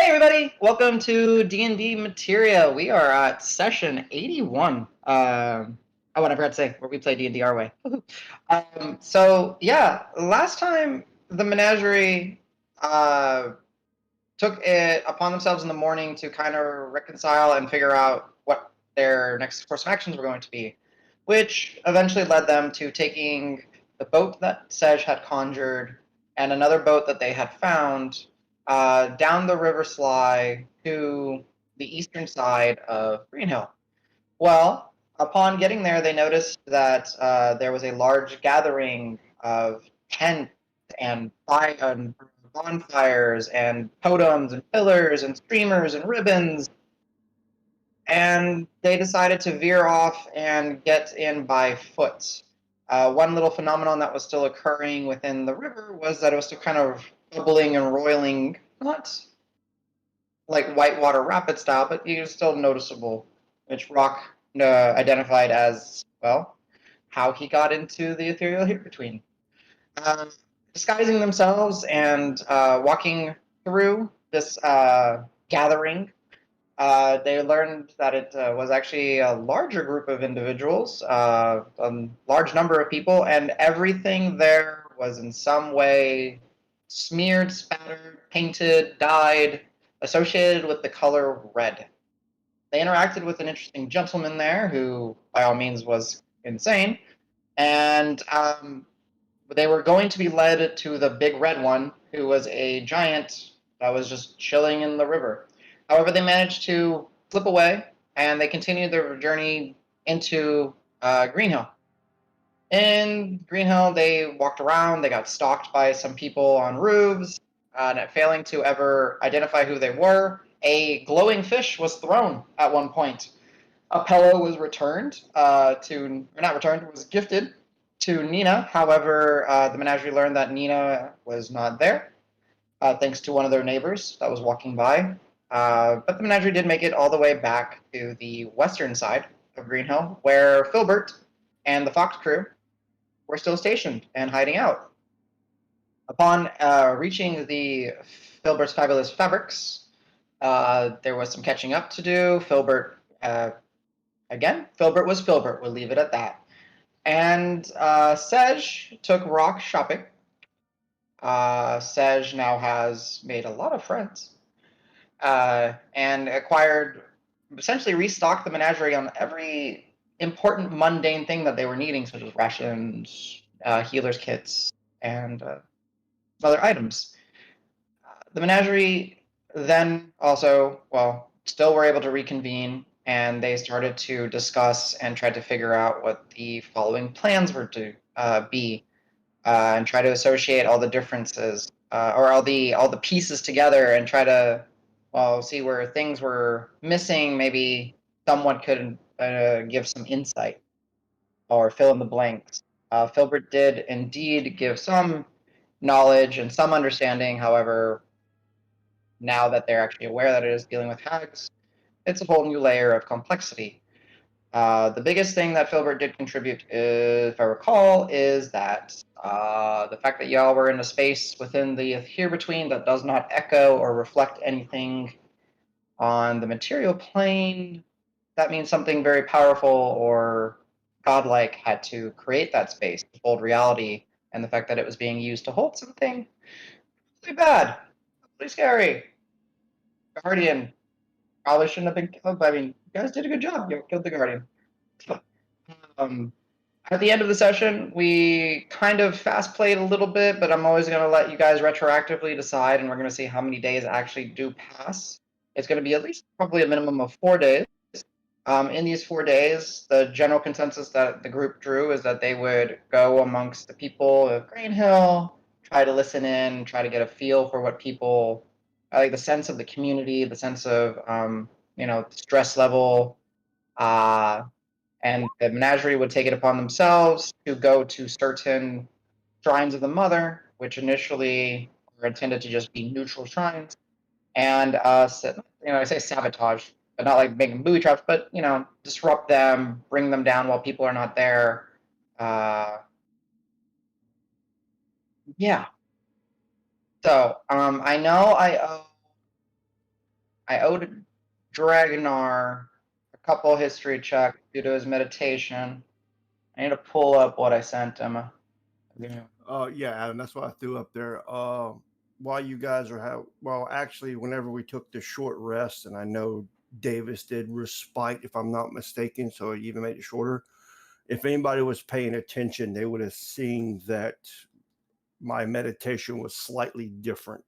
Hey everybody, welcome to D&D Materia. We are at session 81. Oh, and I forgot to say, where we play D&D our way. Last time the Menagerie took it upon themselves in the morning to kind of reconcile and figure out what their next course of actions were going to be, which eventually led them to taking the boat that Sej had conjured and another boat that they had found down the river Sly to the eastern side of Greenhill. Well, upon getting there, they noticed that there was a large gathering of tents and bonfires and totems and pillars and streamers and ribbons, and they decided to veer off and get in by foot. One little phenomenon that was still occurring within the river was that it was still kind of bubbling and roiling, not like whitewater rapid style, but it was still noticeable, which Rock identified as, well, how he got into the ethereal here-between. Uh, Disguising themselves and walking through this gathering, they learned that it was actually a larger group of individuals, a large number of people, and everything there was in some way smeared, spattered, painted, dyed, associated with the color red. They interacted with an interesting gentleman there who, by all means, was insane, and they were going to be led to the big red one, who was a giant that was just chilling in the river. However, they managed to slip away, and they continued their journey into Greenhill. In Greenhill, they walked around. They got stalked by some people on roofs, and failing to ever identify who they were, a glowing fish was thrown at one point. A pillow was returned was gifted to Nina. However, the Menagerie learned that Nina was not there, thanks to one of their neighbors that was walking by. But the Menagerie did make it all the way back to the western side of Greenhill, where Filbert and the Fox crew were still stationed and hiding out. Upon reaching the Filbert's Fabulous Fabrics, there was some catching up to do. Filbert was Filbert. We'll leave it at that. And Sej took Rock shopping. Sej now has made a lot of friends and essentially restocked the Menagerie on every important mundane thing that they were needing, such as rations, healers kits, and other items. The Menagerie then also, still were able to reconvene, and they started to discuss and try to figure out what the following plans were to be, and try to associate all the differences or all the pieces together, and try to see where things were missing. Maybe someone could give some insight or fill in the blanks. Filbert did indeed give some knowledge and some understanding. However, now that they're actually aware that it is dealing with hags, it's a whole new layer of complexity. The biggest thing that Filbert did contribute, if I recall, is that the fact that y'all were in a space within the here-between that does not echo or reflect anything on the material plane, that means something very powerful or godlike had to create that space to hold reality, and the fact that it was being used to hold something pretty bad, pretty scary. Guardian probably shouldn't have been killed. I mean, you guys did a good job. You killed the Guardian. Um, at the end of the session, we kind of fast played a little bit, but I'm always going to let you guys retroactively decide, and we're going to see how many days actually do pass. It's going to be at least probably a minimum of 4 days. In these 4 days, the general consensus that the group drew is that they would go amongst the people of Greenhill, try to listen in, try to get a feel for what people, like the sense of the community, the sense of, stress level, and the Menagerie would take it upon themselves to go to certain shrines of the Mother, which initially were intended to just be neutral shrines, and I say sabotage, but not like making booby traps, but disrupt them, bring them down while people are not there. Yeah. So I know I owe I owed Dragnar a couple history checks due to his meditation. I need to pull up what I sent him. Yeah, Adam, that's what I threw up there. While you guys are actually, whenever we took the short rest, and I know Davis did respite, if I'm not mistaken, so he even made it shorter. If anybody was paying attention, they would have seen that my meditation was slightly different.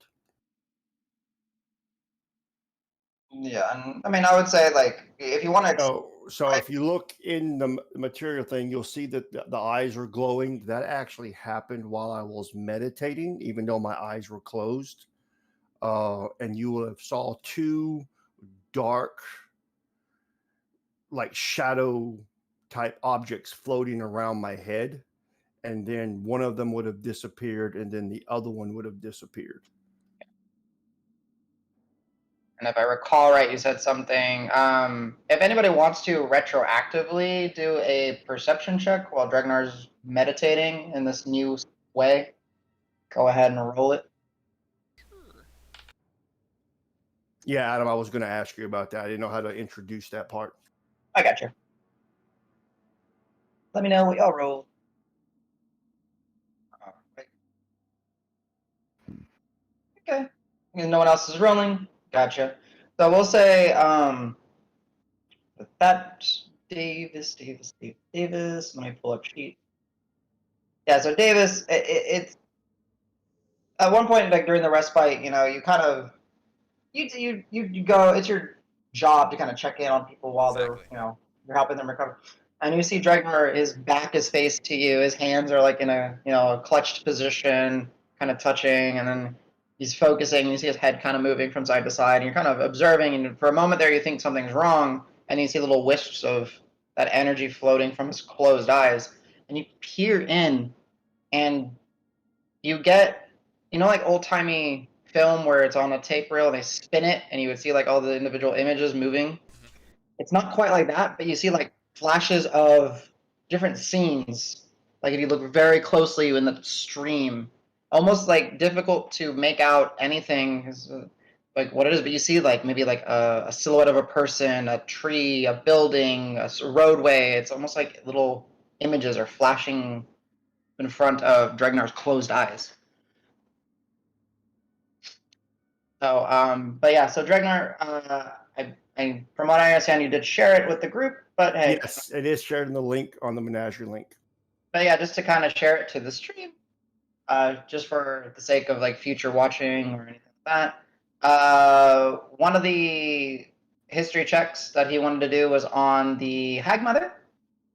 Yeah, and I mean, I would say like if you want to. So if you look in the material thing, you'll see that the eyes are glowing. That actually happened while I was meditating, even though my eyes were closed. And you will have saw two dark, like shadow type objects floating around my head, and then one of them would have disappeared, and then the other one would have disappeared. And if I recall right, you said something. If anybody wants to retroactively do a perception check while Dragnar's meditating in this new way, go ahead and roll it. Yeah, Adam, I was going to ask you about that. I didn't know how to introduce that part. I got you. Let me know what y'all roll. Right. Okay. And no one else is rolling. Gotcha. So we'll say that Davis. Let me pull up sheet. Yeah. So Davis, it's at one point like during the respite, you kind of you go. It's your job to kind of check in on people while they're you're helping them recover. And you see Dregnar, his back is faced to you. His hands are like in a a clutched position, kind of touching, and then he's focusing. You see his head kind of moving from side to side, and you're kind of observing. And for a moment there, you think something's wrong, and you see little wisps of that energy floating from his closed eyes. And you peer in, and you get like old timey film where it's on a tape reel and they spin it and you would see like all the individual images moving. It's not quite like that, but you see like flashes of different scenes. Like if you look very closely in the stream, almost like difficult to make out anything like what it is, but you see like maybe like a silhouette of a person, a tree, a building, a roadway. It's almost like little images are flashing in front of Dregnar's closed eyes. So, but yeah, so Dregnar, from what I understand, you did share it with the group, but hey. Yes, it is shared in the link on the Menagerie link. But yeah, just to kind of share it to the stream, just for the sake of like future watching or anything like that. One of the history checks that he wanted to do was on the Hag Mother.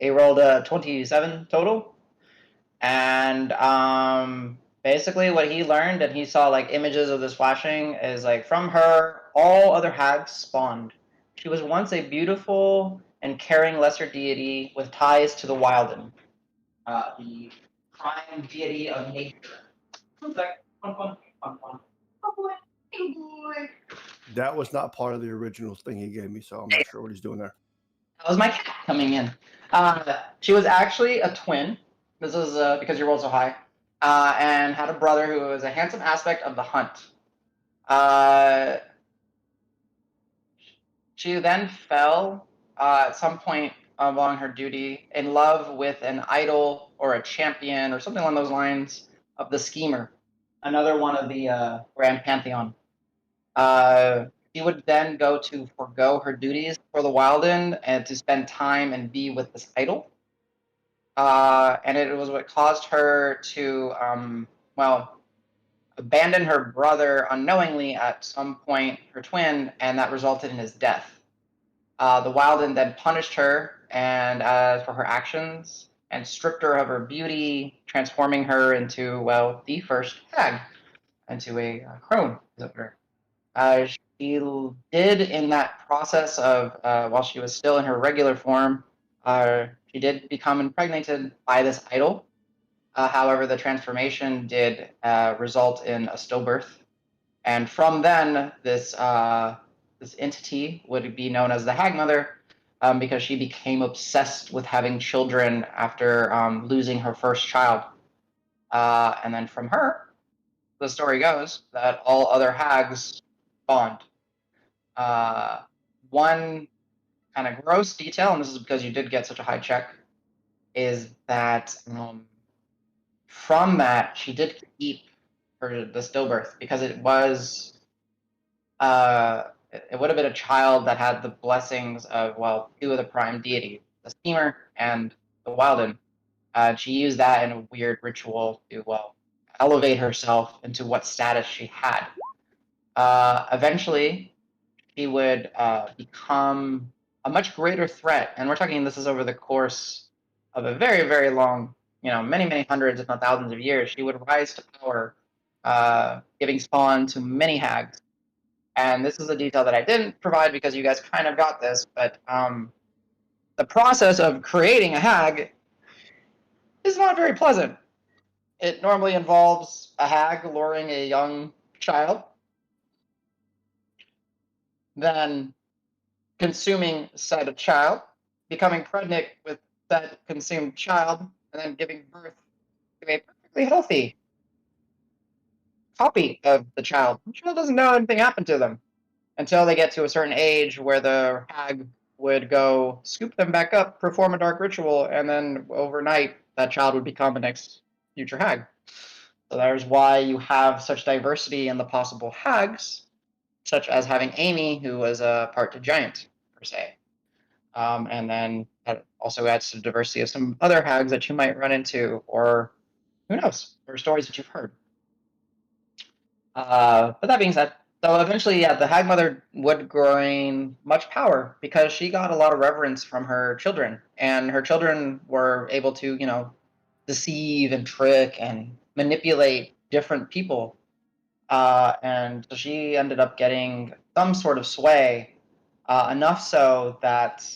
He rolled a 27 total. And basically what he learned, and he saw like images of this flashing, is like from her all other hags spawned. She was once a beautiful and caring lesser deity with ties to the Wilden, the prime deity of nature. One sec. One. Oh boy. That was not part of the original thing he gave me, so I'm not sure what he's doing there. That was my cat coming in. She was actually a twin. This is because you rolled so high. And had a brother who was a handsome aspect of the hunt. She then fell at some point along her duty in love with an idol or a champion or something along those lines of the schemer, another one of the Grand Pantheon. She would then go to forego her duties for the Wilden and to spend time and be with this idol. And it was what caused her to, abandon her brother unknowingly at some point, her twin, and that resulted in his death. The Wilden then punished her and for her actions and stripped her of her beauty, transforming her into, the first hag, into a crone, as it were. She did in that process of while she was still in her regular form, she did become impregnated by this idol. However, the transformation did result in a stillbirth, and from then, this entity would be known as the Hag Mother, because she became obsessed with having children after losing her first child. And then from her, the story goes that all other hags spawned. One kind of gross detail, and this is because you did get such a high check, is that from that she did keep the stillbirth because it would have been a child that had the blessings of, well, two of the prime deities, the schemer and the Wilden. She used that in a weird ritual to, well, elevate herself into what status she had. Eventually, she would become a much greater threat, and we're talking this is over the course of a very, very long, many, many hundreds, if not thousands of years. She would rise to power, giving spawn to many hags. And this is a detail that I didn't provide because you guys kind of got this, but the process of creating a hag is not very pleasant. It normally involves a hag luring a young child, then consuming said child, becoming pregnant with that consumed child, and then giving birth to a perfectly healthy copy of the child. The child doesn't know anything happened to them until they get to a certain age where the hag would go scoop them back up, perform a dark ritual, and then overnight that child would become the next future hag. So there's why you have such diversity in the possible hags, such as having Amy, who was a part to giant, per se. And then that also adds to the diversity of some other hags that you might run into, or who knows, or stories that you've heard. But that being said, so eventually, yeah, the hag mother would gain much power because she got a lot of reverence from her children, and her children were able to, deceive and trick and manipulate different people. And so she ended up getting some sort of sway, enough so that,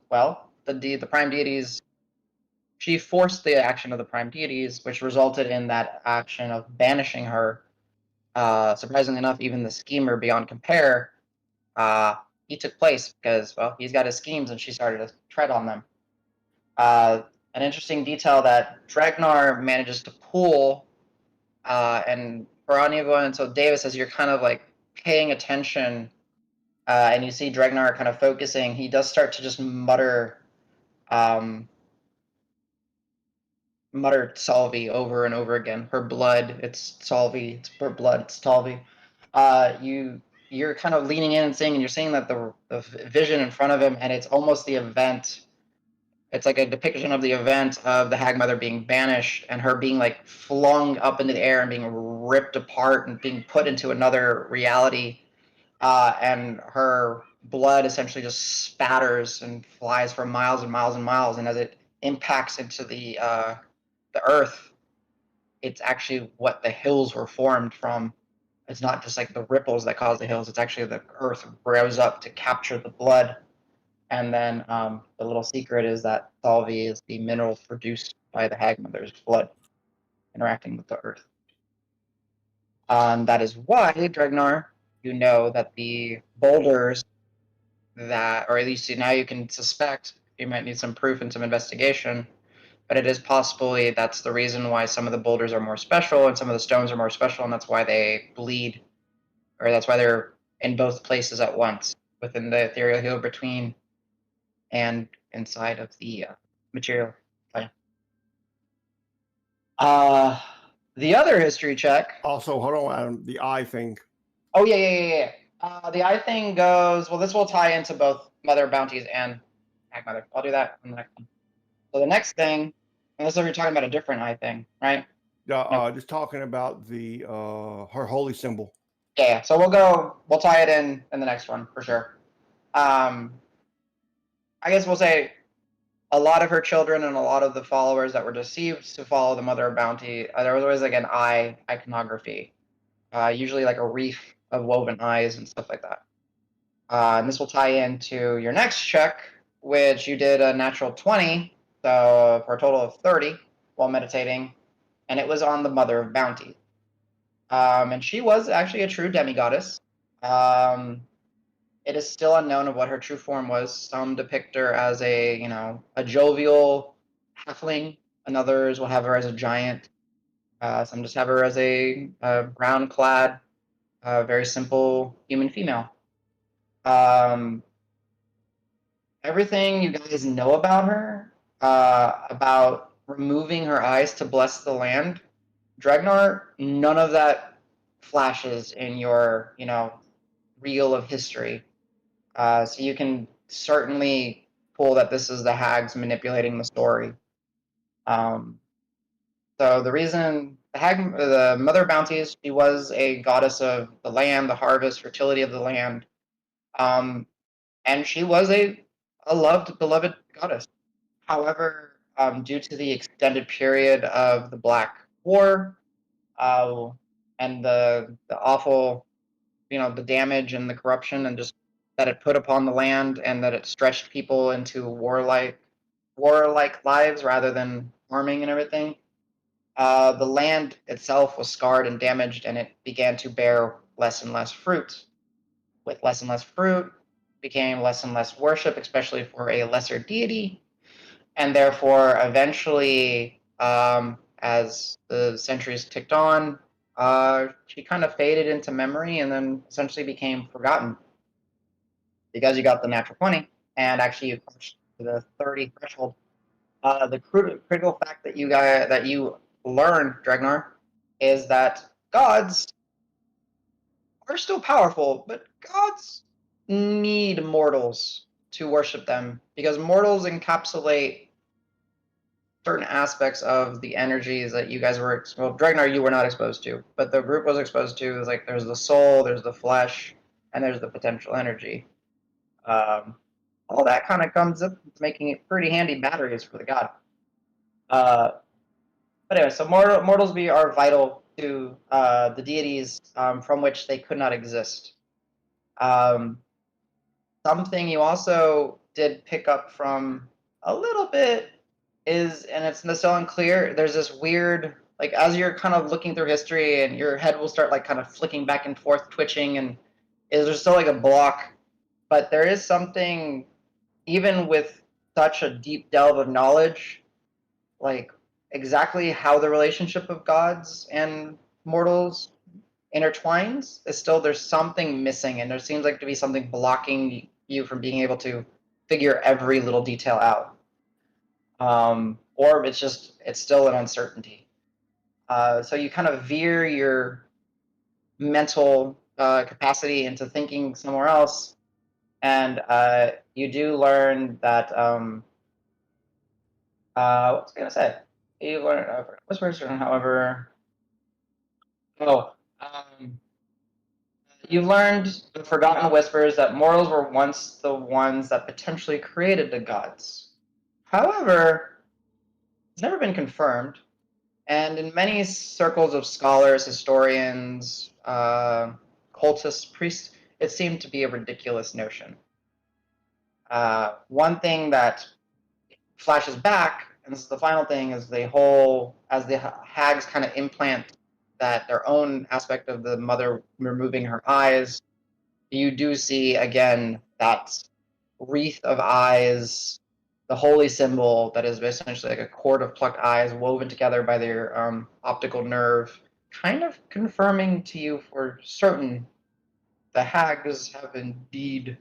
well, the prime deities, she forced the action of the prime deities, which resulted in that action of banishing her. Surprisingly enough, even the schemer beyond compare, he took place because, well, he's got his schemes and she started to tread on them. An interesting detail that Dragnar manages to pull, and for anyone, and so Davis, as you're kind of like paying attention, and you see Dragnar kind of focusing, he does start to just mutter Salvi over and over again. Her blood, it's Salvi. It's her blood, it's Salvi. You're kind of leaning in and seeing, and you're seeing that the vision in front of him, and it's almost the event. It's like a depiction of the event of the hag mother being banished and her being like flung up into the air and being ripped apart and being put into another reality. And her blood essentially just spatters and flies for miles and miles and miles. And as it impacts into the earth, it's actually what the hills were formed from. It's not just like the ripples that cause the hills. It's actually the earth rose up to capture the blood. And then the little secret is that Salvi is the mineral produced by the hag mother's blood interacting with the earth. That is why, Dregnar, you know that the boulders that, or at least now you can suspect, you might need some proof and some investigation, but it is possibly that's the reason why some of the boulders are more special and some of the stones are more special, and that's why they bleed, or that's why they're in both places at once within the ethereal hill between and inside of the material plane. The other history check. Also, hold on, Adam, the eye thing. Oh yeah. The eye thing goes. Well, this will tie into both Mother Bounties and Hag Mother. I'll do that in the next one. So the next thing, unless you're talking about a different eye thing, right? No. Just talking about the her holy symbol. Yeah. So we'll tie it in the next one for sure. I guess we'll say a lot of her children and a lot of the followers that were deceived to follow the Mother of Bounty, there was always like an eye iconography, usually like a reef of woven eyes and stuff like that. And this will tie into your next check, which you did a natural 20, so for a total of 30 while meditating, and it was on the Mother of Bounty. And she was actually a true demigoddess. It is still unknown of what her true form was. Some depict her as a jovial halfling, and others will have her as a giant. Some just have her as a brown-clad, very simple human female. Um, everything you guys know about her, about removing her eyes to bless the land, Dregnar, none of that flashes in your, reel of history. So you can certainly pull that this is the hags manipulating the story. So the reason the Mother Bounties, she was a goddess of the land, the harvest, fertility of the land, and she was a loved, beloved goddess. However, due to the extended period of the Black War, and the awful, the damage and the corruption and just that it put upon the land, and that it stretched people into warlike lives rather than farming and everything. The land itself was scarred and damaged, and it began to bear less and less fruit. With less and less fruit, became less and less worship, especially for a lesser deity, and therefore, eventually, as the centuries ticked on, she kind of faded into memory, and then essentially became forgotten because you got the natural 20, and actually you pushed the 30 threshold. The critical fact that you learn, Dregnar, is that gods are still powerful, but gods need mortals to worship them because mortals encapsulate certain aspects of the energies that you guys were. Well, Dregnar, you were not exposed to, but the group was exposed to. Is like there's the soul, there's the flesh, and there's the potential energy. Um, all that kind of comes up, making it pretty handy batteries for the god. Uh, but anyway, so mortals are vital to the deities from which they could not exist. Um, something you also did pick up from a little bit is, and it's still unclear, there's this weird, like as you're kind of looking through history and your head will start like kind of flicking back and forth, twitching, and is there still like a block? But there is something, even with such a deep delve of knowledge, like exactly how the relationship of gods and mortals intertwines is still, there's something missing, and there seems like to be something blocking you from being able to figure every little detail out, or it's still an uncertainty. So you kind of veer your mental capacity into thinking somewhere else, and you do learn that what's I gonna say, you learn whispers, however. Oh, you learned the forgotten whispers that mortals were once the ones that potentially created the gods. However, it's never been confirmed, and in many circles of scholars, historians, cultists, priests, it seemed to be a ridiculous notion. One thing that flashes back, and this is the final thing, is as the hags kind of implant that their own aspect of the mother removing her eyes, you do see again that wreath of eyes, the holy symbol that is essentially like a cord of plucked eyes woven together by their optical nerve, kind of confirming to you for certain the hags have indeed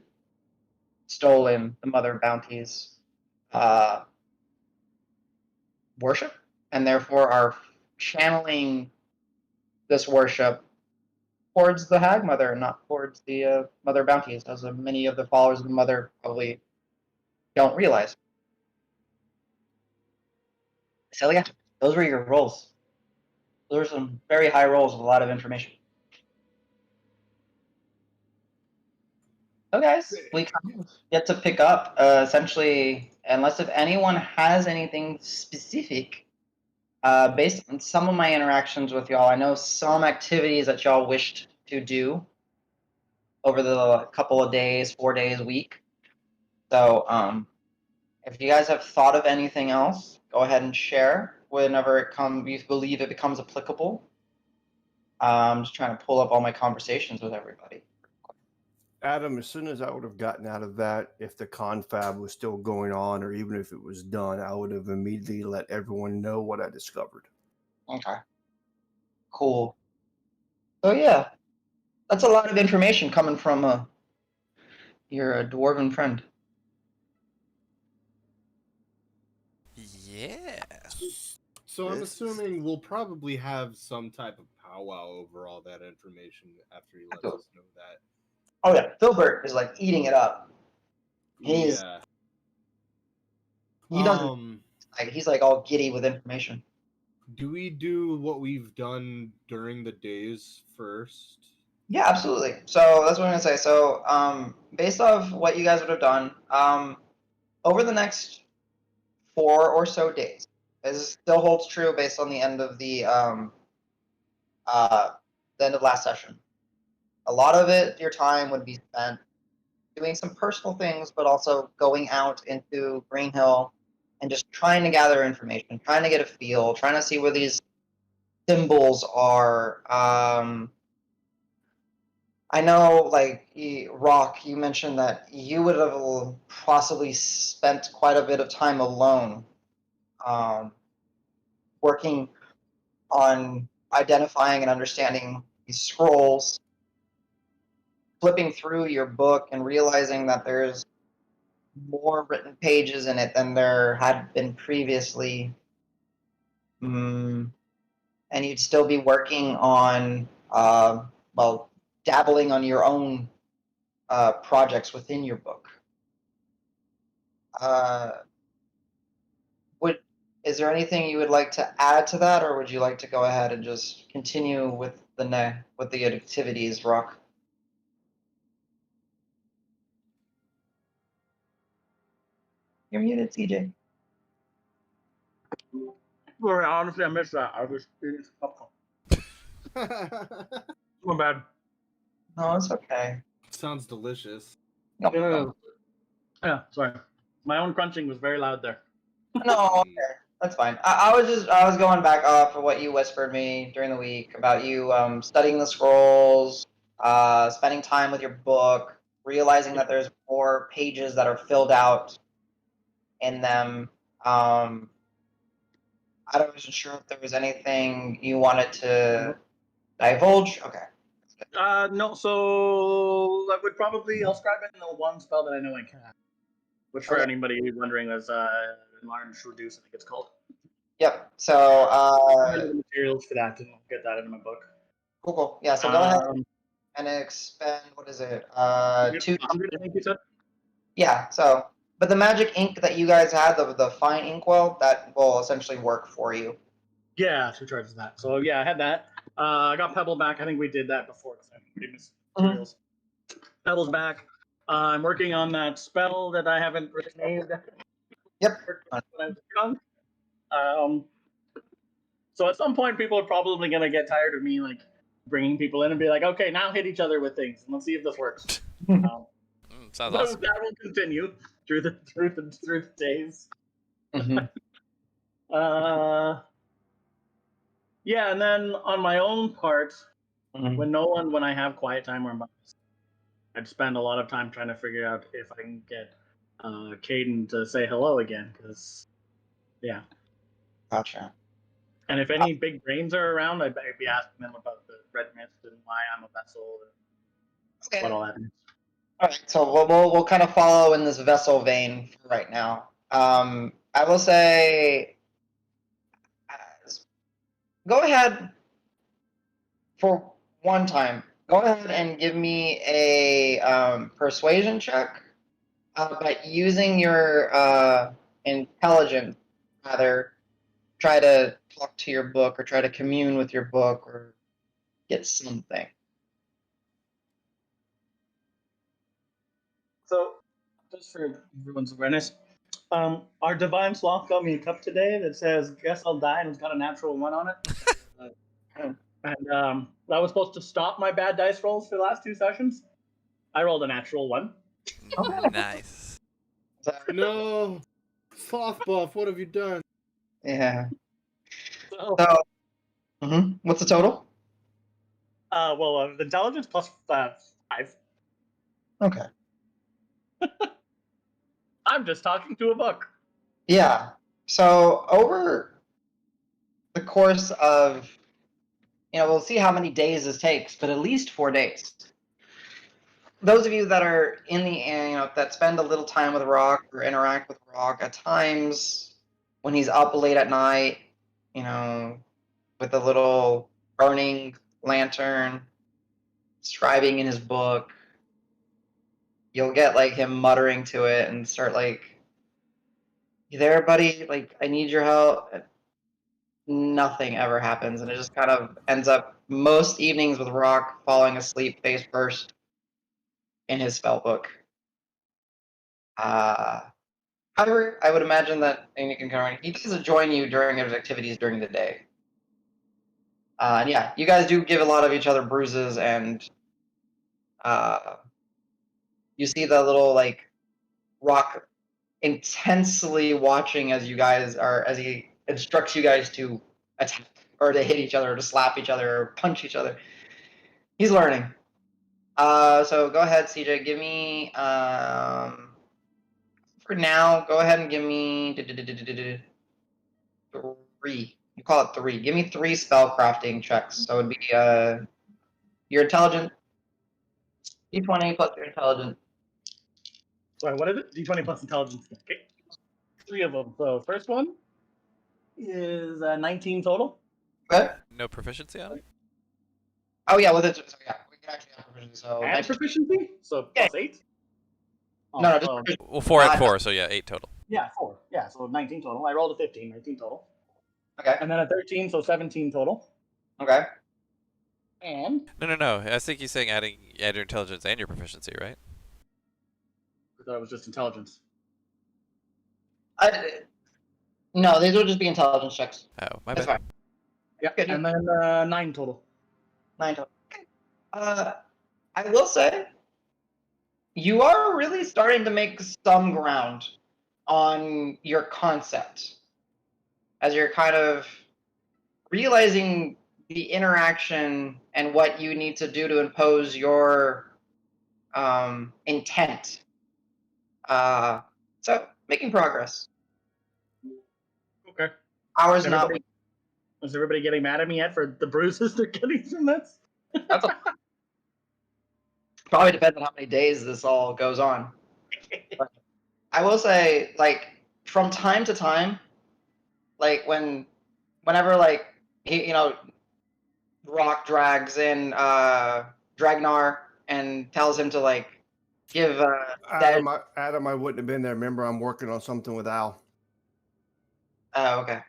stolen the mother bounties uh, worship, and therefore are channeling this worship towards the hag mother and not towards the mother bounties, as many of the followers of the mother probably don't realize. So yeah, those were your rolls. Those are some very high rolls with a lot of information. So guys, we kind of get to pick up essentially, unless if anyone has anything specific based on some of my interactions with y'all. I know some activities that y'all wished to do over the couple of days, 4 days, week. So if you guys have thought of anything else, go ahead and share whenever you believe it becomes applicable. I'm just trying to pull up all my conversations with everybody. Adam, as soon as I would have gotten out of that, if the confab was still going on or even if it was done, I would have immediately let everyone know what I discovered. Okay. Cool. So yeah, that's a lot of information coming from your dwarven friend. Yeah. So I'm assuming we'll probably have some type of powwow over all that information after he lets us know that. Oh yeah, Filbert is like eating it up. He doesn't like, he's like all giddy with information. Do we do what we've done during the days first? Yeah, absolutely. So that's what I'm gonna say. So based off what you guys would have done, over the next 4 or so days, this still holds true based on the end of the end of last session. A lot of it, your time would be spent doing some personal things, but also going out into Green Hill and just trying to gather information, trying to get a feel, trying to see where these symbols are. I know, like, Rock, you mentioned that you would have possibly spent quite a bit of time alone working on identifying and understanding these scrolls, flipping through your book and realizing that there's more written pages in it than there had been previously. And you'd still be working on, dabbling on your own projects within your book. Is there anything you would like to add to that, or would you like to go ahead and just continue with the activities, Rock? You're muted, CJ. Sorry, honestly, I missed that. I was eating some popcorn. My bad. No, it's okay. Sounds delicious. No. Yeah, sorry. My own crunching was very loud there. No, okay. That's fine. I was going back off of what you whispered me during the week about you studying the scrolls, spending time with your book, realizing that there's more pages that are filled out in them. I wasn't sure if there was anything you wanted to divulge. Okay. No, so I would probably, I'll scribe in the one spell that I know I can. Which for anybody wondering is Enlarge Reduce, I think it's called. Yep. So materials for that, and I'll get that into my book. Cool. Yeah, so go ahead and expend, what is it? 200, I think you said? Yeah, so, but the magic ink that you guys had, the fine inkwell, that will essentially work for you. Yeah, 2 charges of that. So yeah, I had that. I got Pebble back. I think we did that before because I pretty missed materials. Pebble's back. I'm working on that spell that I haven't named. Yep. So at some point, people are probably gonna get tired of me like bringing people in and be like, "Okay, now hit each other with things, and let's see if this works." Sounds awesome. That will continue through the days. Yeah, and then on my own part, when I have quiet time where I'd spend a lot of time trying to figure out if I can get Caden to say hello again, because yeah. Gotcha. And if any big brains are around, I'd be asking them about the red mist and why I'm a vessel and what all that means. All right, so we'll kind of follow in this vessel vein for right now. I will say, go ahead for one time. Go ahead and give me a persuasion check, but using your intelligence, rather. Try to talk to your book or try to commune with your book or get something. So, just for everyone's awareness, our divine sloth got me a cup today that says "Guess I'll die" and it's got a natural 1 on it. And that was supposed to stop my bad dice rolls for the last 2 sessions. I rolled a natural 1. Nice. No, sloth buff. What have you done? Yeah. So, what's the total? The intelligence plus 5. Okay. I'm just talking to a book. Yeah. So over the course of, we'll see how many days this takes, but at least 4 days. those of you that are in the that spend a little time with Rock or interact with Rock at times when he's up late at night, with a little burning lantern, scribing in his book, you'll get like him muttering to it and start like, "You there, buddy? Like, I need your help." Nothing ever happens, and it just kind of ends up most evenings with Rock falling asleep face first in his spell book. However, I would imagine that he does join you during his activities during the day. And yeah, you guys do give a lot of each other bruises, and you see the little like Rock intensely watching as he instructs you guys to attack or to hit each other, or to slap each other, or punch each other. He's learning. So go ahead, CJ. Give me for now. Go ahead and give me 3. You call it 3. Give me 3 spellcrafting checks. So it would be your intelligence, D20 plus your intelligence. Sorry, what is it? D20 plus intelligence. Okay. 3 of them. So first one is 19 total. Good. No proficiency on it? Oh yeah, well, so yeah, we can actually have proficiency. So And 19. proficiency? So Yeah. plus 8? No, just Oh, proficiency. Well, 4 and 4, so yeah, 8 total. yeah, 4. Yeah, so 19 total. I rolled a 15, 19 total. Okay. And then a 13, so 17 total. Okay. And No. I think he's saying add your intelligence and your proficiency, right? I thought it was just intelligence. No, these will just be intelligence checks. Oh, my That's bad. fine. Yeah, Good. and then 9 total. 9 total. Okay. I will say, you are really starting to make some ground on your concept as you're kind of realizing the interaction and what you need to do to impose your intent. So making progress. Okay. Hours not. Is everybody getting mad at me yet for the bruises they're getting from this? That's probably depends on how many days this all goes on. But I will say, like, from time to time, like whenever like Rock drags in Dragnar and tells him to like give Adam, I wouldn't have been there. Remember, I'm working on something with Al. Oh, okay.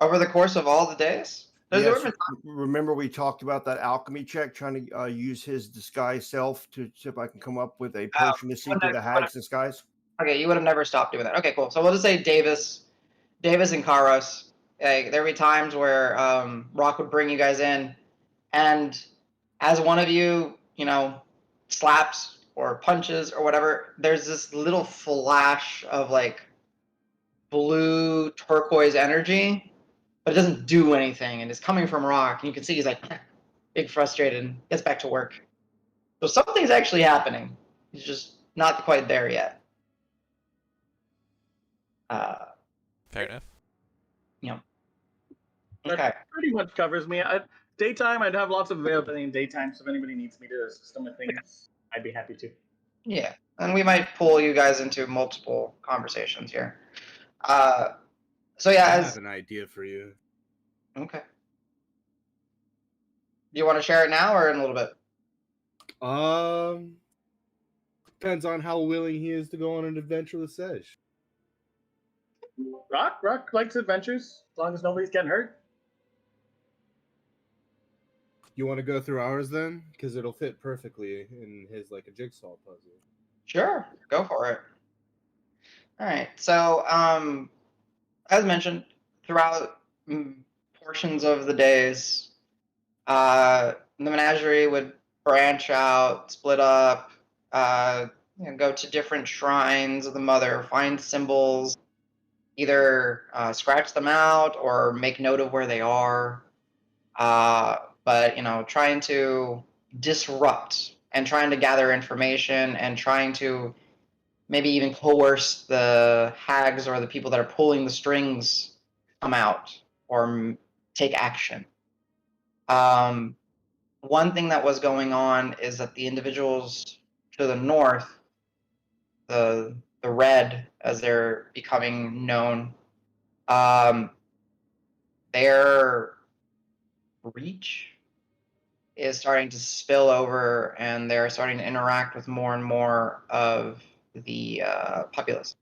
Over the course of all the days? Yes, remember we talked about that alchemy check, trying to use his disguise self to see if I can come up with a potion to see through the hag's disguise. Okay, you would have never stopped doing that. Okay, cool. So we'll just say Davis and Karos. There would be times where Rock would bring you guys in, and as one of you, slaps or punches or whatever, there's this little flash of like blue turquoise energy, but it doesn't do anything, and it's coming from Rock, and you can see he's like big frustrated and gets back to work. So something's actually happening. He's just not quite there yet. Fair enough. Okay. That pretty much covers me. Daytime, I'd have lots of availability in daytime, so if anybody needs me to assist them with things, I'd be happy to. Yeah, and we might pull you guys into multiple conversations here. So yeah, I have an idea for you. Okay. Do you want to share it now or in a little bit? Depends on how willing he is to go on an adventure with Sedge. Rock likes adventures, as long as nobody's getting hurt. You want to go through ours then? Because it'll fit perfectly in his like a jigsaw puzzle. Sure, go for it. All right. So, as mentioned, throughout portions of the days, the menagerie would branch out, split up, go to different shrines of the mother, find symbols, either scratch them out or make note of where they are. But trying to disrupt and trying to gather information and trying to maybe even coerce the hags or the people that are pulling the strings come out or take action. One thing that was going on is that the individuals to the north, the red, as they're becoming known, their reach is starting to spill over, and they're starting to interact with more and more of the populace.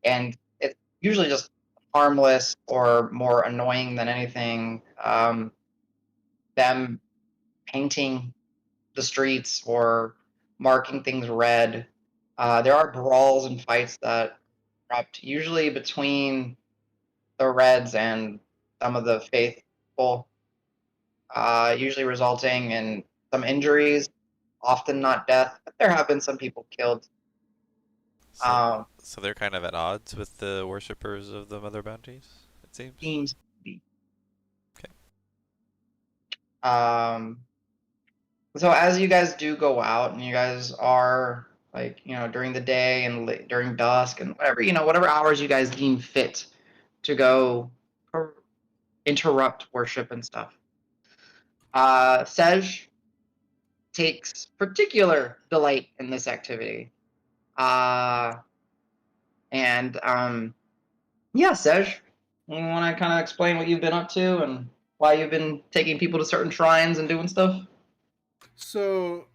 And it's usually just harmless or more annoying than anything. Them painting the streets or marking things red. There are brawls and fights that erupt, usually between the Reds and some of the faithful, usually resulting in some injuries, often not death, but there have been some people killed. So, so they're kind of at odds with the worshippers of the Mother Bounties, it seems. Seems to be. Okay. So as you guys do go out, and you guys are during the day and during dusk and whatever hours you guys deem fit to go interrupt worship and stuff. Sej takes particular delight in this activity. Sej, you want to kind of explain what you've been up to and why you've been taking people to certain shrines and doing stuff? So,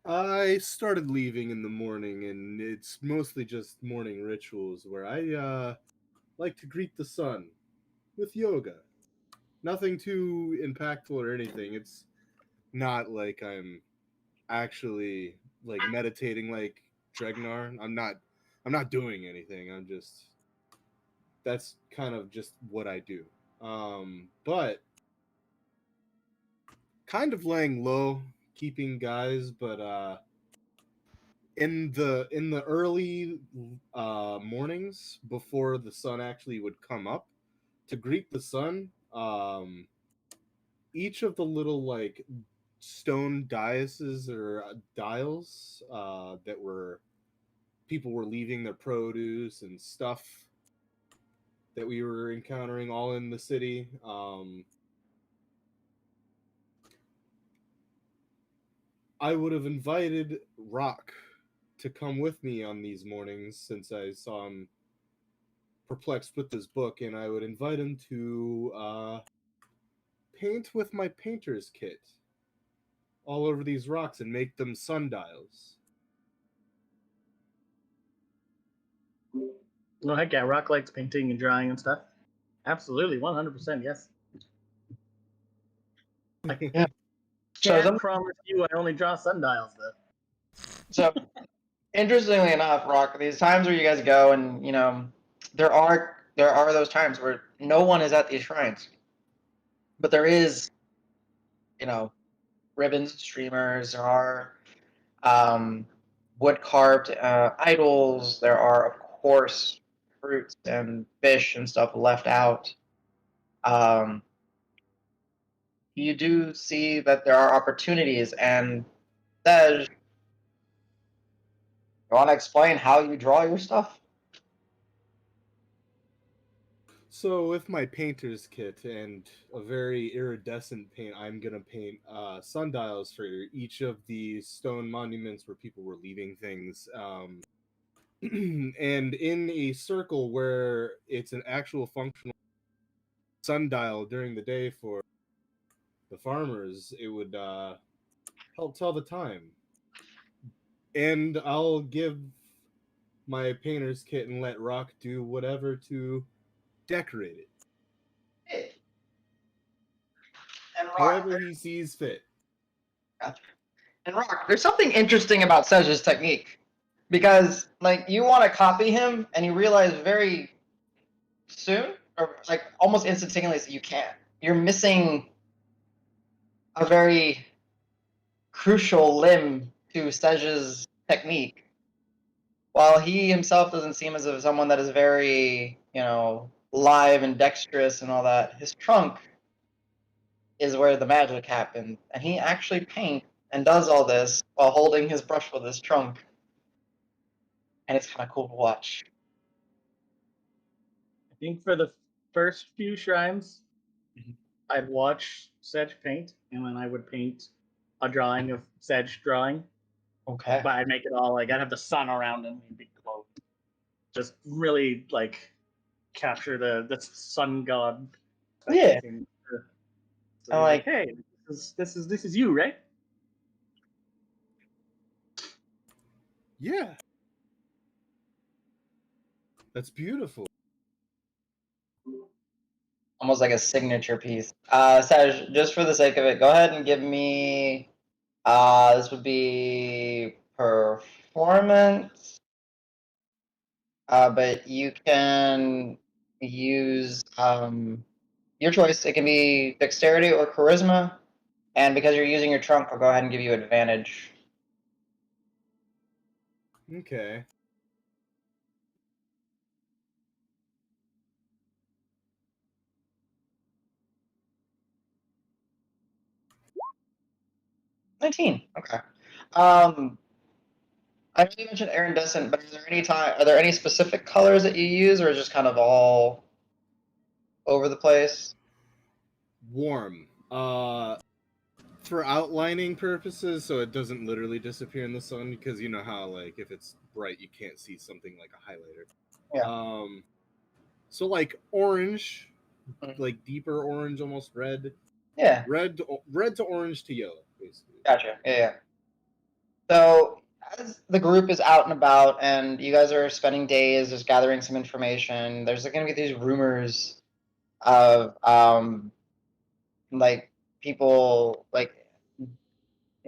I started leaving in the morning, and it's mostly just morning rituals where I like to greet the sun with yoga. Nothing too impactful or anything. It's not like I'm actually like meditating like Dregnar. I'm not doing anything. That's kind of just what I do. But kind of laying low, keeping guys, but in the early mornings before the sun actually would come up to greet the sun, each of the little like stone daises or dials that were people were leaving their produce and stuff that we were encountering all in the city. I would have invited Rock to come with me on these mornings since I saw him perplexed with this book, and I would invite him to paint with my painter's kit all over these rocks and make them sundials. No, heck yeah, Rock likes painting and drawing and stuff. Absolutely, 100%, yes. Yeah. Can't promise you I only draw sundials, though. So, interestingly enough, Rock, these times where you guys go and, there are those times where no one is at these shrines. But there is, ribbons, streamers, there are wood carved idols, there are, of course, fruits and fish and stuff left out. You do see that there are opportunities, and Tej, you want to explain how you draw your stuff? So with my painter's kit and a very iridescent paint, I'm gonna paint sundials for each of the stone monuments where people were leaving things, and in a circle where it's an actual functional sundial during the day for the farmers, it would help tell the time. And I'll give my painter's kit and let Rock do whatever to decorate it. And Rock, However he sees fit. Gotcha. And Rock, there's something interesting about Sej's technique. Because, you want to copy him, and you realize very soon, or, almost instantaneously, you can't. You're missing a very crucial limb to Sej's technique. While he himself doesn't seem as if someone that is very, live and dexterous and all that, his trunk is where the magic happens. And he actually paints and does all this while holding his brush with his trunk. And it's kind of cool to watch. I think for the first few shrines, I'd watch Sej paint, and then I would paint a drawing of Sej drawing Okay. But I'd make it all like I'd have the sun around and we'd be clothed. Just really like capture the sun god. Yeah. So I he's like, like. hey, this is you, right? Yeah. That's beautiful. Almost like a signature piece. Saj, just for the sake of it, go ahead and give me. This would be performance. But you can use your choice. It can be dexterity or charisma. And because you're using your trunk, I'll go ahead and give you advantage. Okay. $19. Okay. I know you mentioned iridescent, but are there any specific colors that you use, or is it just kind of all over the place? Warm. For outlining purposes, so it doesn't literally disappear in the sun, because you know how like if it's bright you can't see something like a highlighter. Yeah. So like orange, Mhm. like deeper orange, almost red. Yeah. Red to orange to yellow, basically. Gotcha. Yeah. So as the group is out and about, and you guys are spending days just gathering some information, there's going to be these rumors of like people like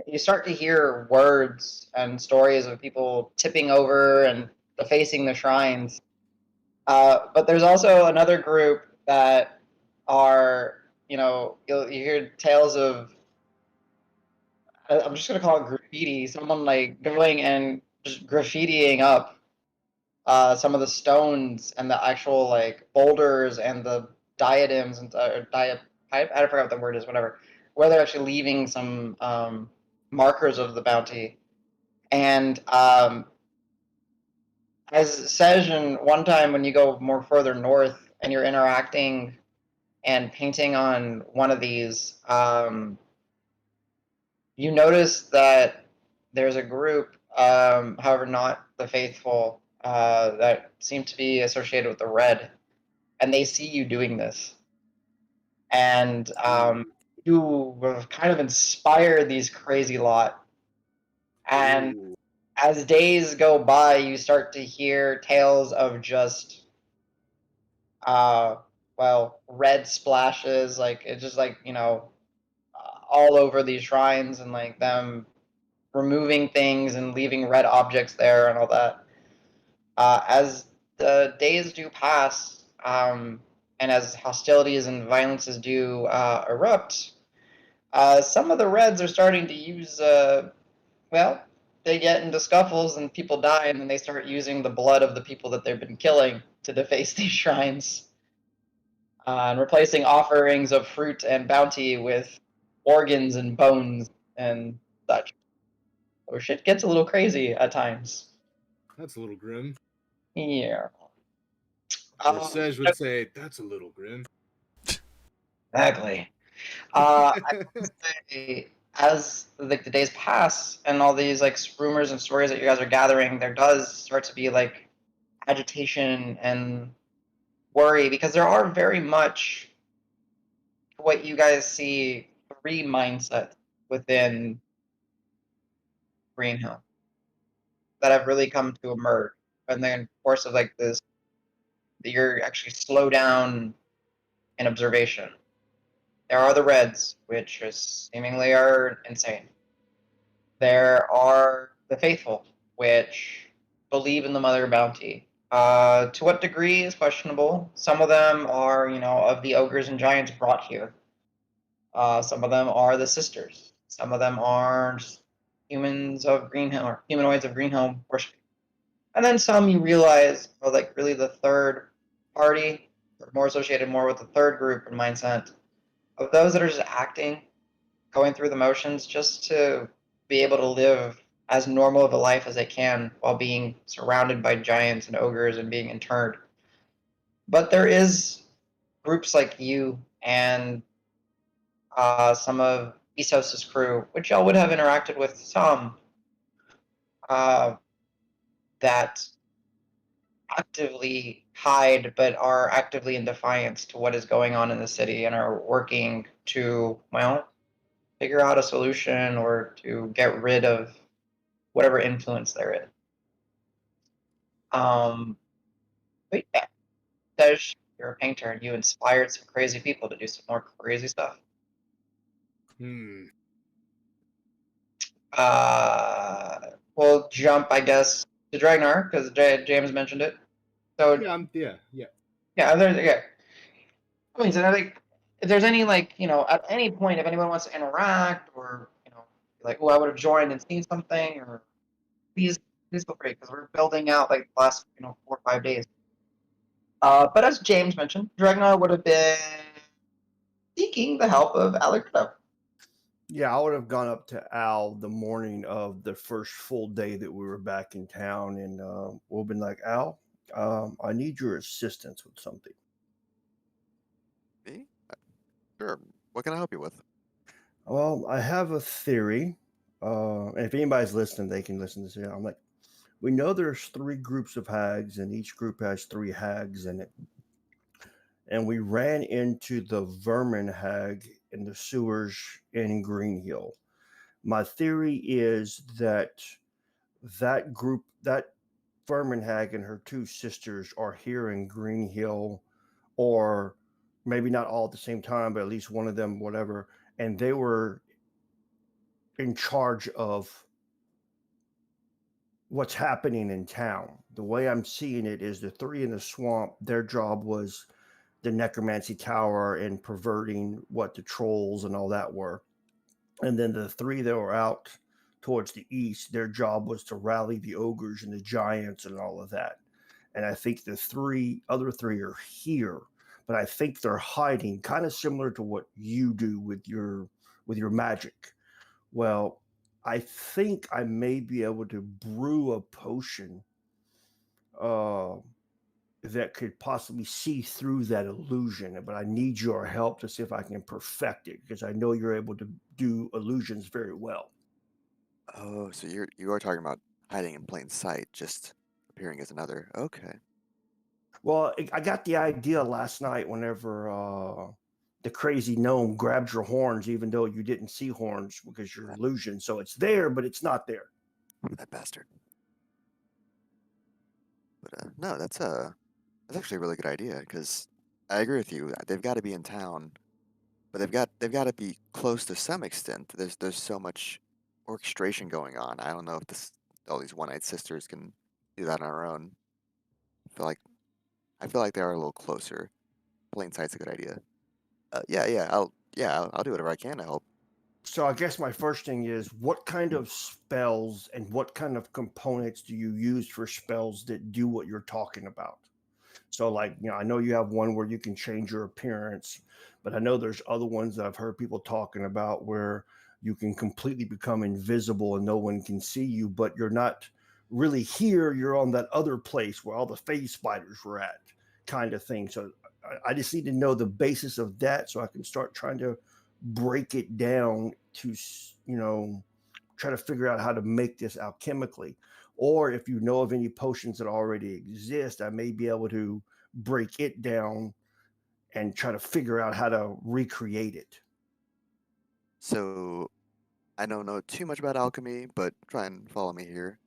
you start to hear words and stories of people tipping over and defacing the shrines. But there's also another group that are, you hear tales of, I'm just going to call it graffiti, someone like going and just graffitiing up some of the stones and the actual like boulders and the diadems and I forgot what the word is, whatever, where they're actually leaving some markers of the bounty. And as Sej, one time when you go more further north and you're interacting and painting on one of these, you notice that there's a group, however, not the faithful, that seem to be associated with the red, and they see you doing this. And you have kind of inspired these crazy lot. And Ooh. as days go by, you start to hear tales of just red splashes, like it's just like all over these shrines, and like them removing things and leaving red objects there and all that. As the days do pass, and as hostilities and violences do erupt, some of the Reds are starting to use, they get into scuffles and people die, and then they start using the blood of the people that they've been killing to deface these shrines, and replacing offerings of fruit and bounty with organs and bones and such. Or shit gets a little crazy at times. That's a little grim. Yeah. Or Sej would say, that's a little grim. Exactly. I would say, as like the days pass and all these like rumors and stories that you guys are gathering, there does start to be like agitation and worry, because there are very much what you guys see three mindsets within Greenhill that have really come to emerge. And then, of course, of like this, you're actually slow down in observation. There are the Reds, which is seemingly are insane. There are the faithful, which believe in the Mother Bounty. To what degree is questionable. Some of them are, of the ogres and giants brought here. Some of them are the sisters. Some of them are humans of Greenhill, or humanoids of Greenhill worship. And then some you realize are like really the third party, or more associated more with the third group in mindset of those that are just acting, going through the motions just to be able to live as normal of a life as they can while being surrounded by giants and ogres and being interned. But there is groups like you and some of Esos's crew, which y'all would have interacted with some, that actively hide but are actively in defiance to what is going on in the city and are working to, well, figure out a solution or to get rid of whatever influence there is. But yeah, Tej, you're a painter and you inspired some crazy people to do some more crazy stuff. We'll jump, I guess, to Dragnar because James mentioned it. So yeah. Yeah. I mean, so I think if there's any at any point, if anyone wants to interact or like, oh, I would have joined and seen something, or please feel free because we're building out like the last 4 or 5 days. But as James mentioned, Dragnar would have been seeking the help of Alegrito. Yeah, I would have gone up to Al the morning of the first full day that we were back in town, and we'll been like, Al, I need your assistance with something. Me? Sure. What can I help you with? Well, I have a theory, and if anybody's listening, they can listen to this. I'm like, we know there's 3 groups of hags, and each group has 3 hags in it. And we ran into the vermin hag in the sewers in Green Hill. My theory is that group, that vermin hag and her 2 sisters are here in Green Hill, or maybe not all at the same time, but at least one of them, whatever. And they were in charge of what's happening in town. The way I'm seeing it is the 3 in the swamp, their job was the necromancy tower and perverting what the trolls and all that were. And then the 3 that were out towards the east, their job was to rally the ogres and the giants and all of that. And I think the other 3 are here, but I think they're hiding, kind of similar to what you do with your magic. Well, I think I may be able to brew a potion that could possibly see through that illusion, but I need your help to see if I can perfect it, because I know you're able to do illusions very well. Oh, so you are talking about hiding in plain sight, just appearing as another. Okay. Well, I got the idea last night whenever the crazy gnome grabbed your horns, even though you didn't see horns because you're illusion. So it's there, but it's not there. That bastard. But no, that's actually a really good idea, because I agree with you. They've got to be in town, but they've got to be close to some extent. There's so much orchestration going on. I don't know if all these one-eyed sisters can do that on their own. I feel like they are a little closer. Plain sight's a good idea. I'll do whatever I can to help. So I guess my first thing is, what kind of spells and what kind of components do you use for spells that do what you're talking about? So like, I know you have one where you can change your appearance, but I know there's other ones that I've heard people talking about where you can completely become invisible and no one can see you, but you're not really here. You're on that other place where all the phase spiders were at, kind of thing. So I just need to know the basis of that so I can start trying to break it down to, try to figure out how to make this alchemically. Or if you know of any potions that already exist, I may be able to break it down and try to figure out how to recreate it. So, I don't know too much about alchemy, but try and follow me here.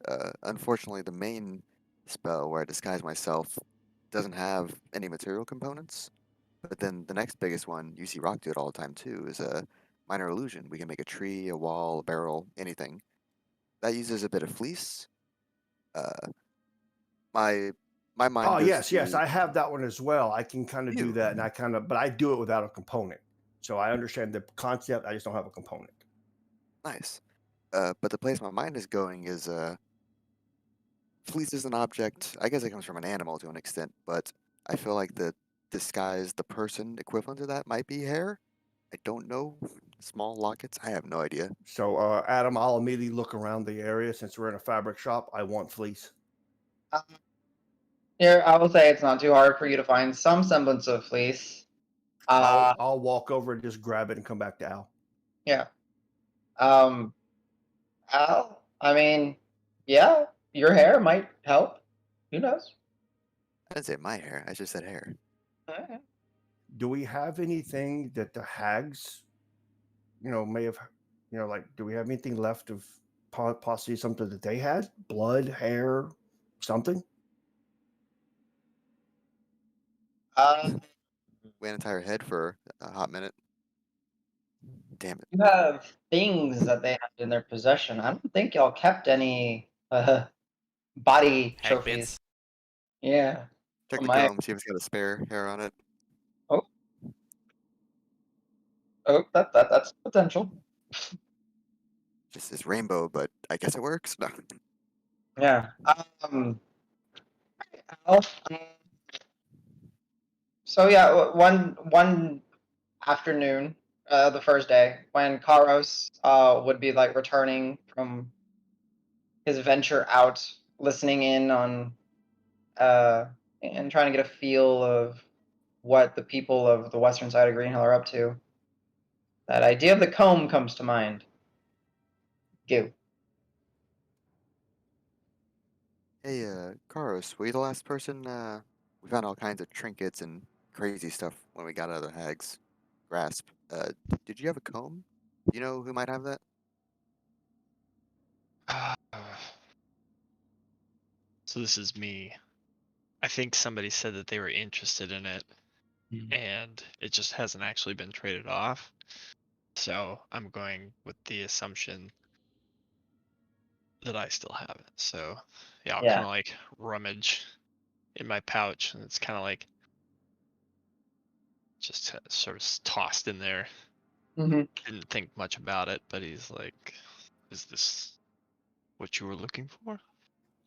Unfortunately, the main spell where I disguise myself doesn't have any material components. But then the next biggest one, you see Rock do it all the time too, is a minor illusion. We can make a tree, a wall, a barrel, anything. That uses a bit of fleece. My mind Oh, goes yes, to I have that one as well. I can kind of do you. that, and but I do it without a component. So I understand the concept. I just don't have a component. Nice. But the place my mind is going is fleece is an object. I guess it comes from an animal to an extent, but I feel like the disguise, the person equivalent to that might be hair. I don't know. Small lockets. I have no idea. So, Adam, I'll immediately look around the area. Since we're in a fabric shop, I want fleece. Here, I will say it's not too hard for you to find some semblance of fleece. I'll walk over and just grab it and come back to Al. Yeah. Al, I mean, Yeah, your hair might help. Who knows? I didn't say my hair. I just said hair. Alright. Do we have anything that the hags, may have, like, do we have anything left of possibly something that they had? Blood, hair, something? We had an entire head for a hot minute. Damn it. You have things that they have in their possession. I don't think y'all kept any body Hag trophies. bits. Yeah. Check From the my comb, see if it's got a spare hair on it. that's potential. Just this rainbow, but I guess it works. No. Yeah. Al, so yeah, one afternoon, the first day, when Karos would be like returning from his venture out, listening in on and trying to get a feel of what the people of the western side of Green Hill are up to. That idea of the comb comes to mind. Goo. Hey, Karos, were you the last person? We found all kinds of trinkets and crazy stuff when we got out of the hag's grasp. Did you have a comb? You know who might have that? So this is me. I think somebody said that they were interested in it, and it just hasn't actually been traded off. So I'm going with the assumption that I still have it. So yeah, I'll kind of like rummage in my pouch, and it's kind of like just sort of tossed in there. Mm-hmm. Didn't think much about it, but he's like, "Is this what you were looking for?"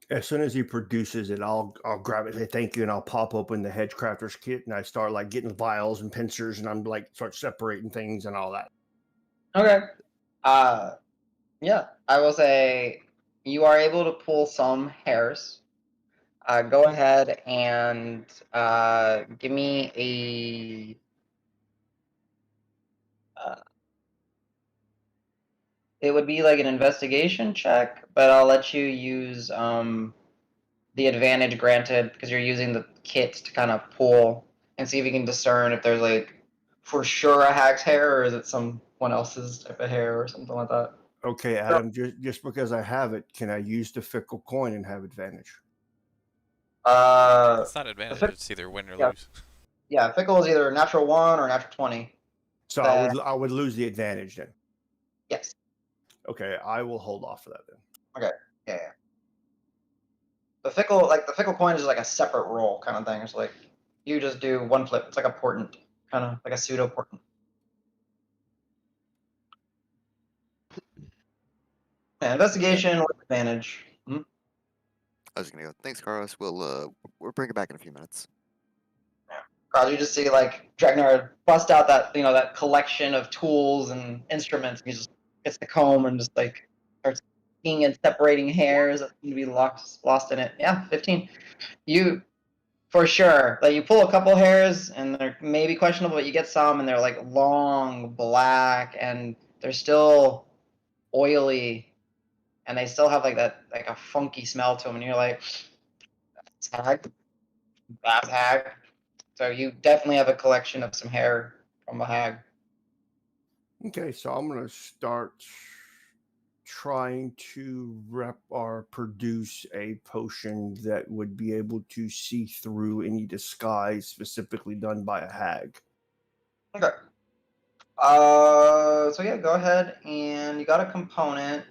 As soon as he produces it, I'll grab it, say thank you, and I'll pop open the Hedgecrafter's kit, and I start like getting vials and pincers, and I'm like start separating things and all that. Okay. Yeah, I will say you are able to pull some hairs. Go ahead and give me a. It would be like an investigation check, but I'll let you use the advantage granted because you're using the kit to kind of pull and see if you can discern if there's like for sure a hag's hair or is it someone else's type of hair or something like that. Okay, Adam, just because I have it, can I use the fickle coin and have advantage? It's not advantage. It's either win or lose. Yeah, fickle is either a natural 1 or a natural 20. So I would lose the advantage then. Yes. Okay, I will hold off for that then. Okay. Yeah. The fickle coin is like a separate roll kind of thing. It's like you just do one flip. It's like a portent, kind of like a pseudo portent. Yeah, investigation with advantage. Mm-hmm. I was gonna go. Thanks, Karos. We'll bring it back in a few minutes. Carl, you just see like Dregnar bust out that that collection of tools and instruments. And he just gets the comb and just like starts picking and separating hairs that seem to be lost in it. Yeah, 15. You for sure. Like you pull a couple hairs and they're maybe questionable, but you get some and they're like long, black, and they're still oily, and they still have like a funky smell to them. And you're like, that's hag. That's hag. So you definitely have a collection of some hair from a hag. Okay, so I'm going to start trying to produce a potion that would be able to see through any disguise specifically done by a hag. Okay. So yeah, go ahead and you got a component.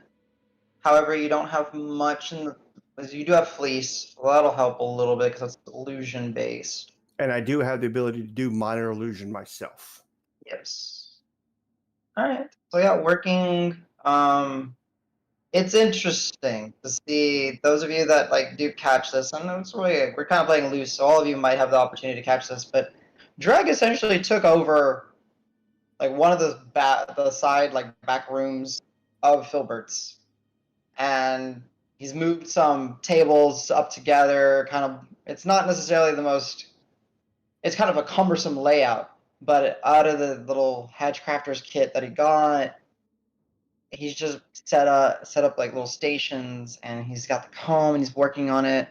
However, you don't have much you do have fleece. Well, that'll help a little bit because it's illusion based. And I do have the ability to do minor illusion myself. Yes. All right. So yeah, working. It's interesting to see those of you that like do catch this. I know it's really we're kind of playing loose, so all of you might have the opportunity to catch this. But Dreg essentially took over like one of the side like back rooms of Filbert's, and he's moved some tables up together. Kind of, it's not necessarily the most. It's kind of a cumbersome layout, but out of the little Hatchcrafter's kit that he got, he's just set up like little stations, and he's got the comb and he's working on it.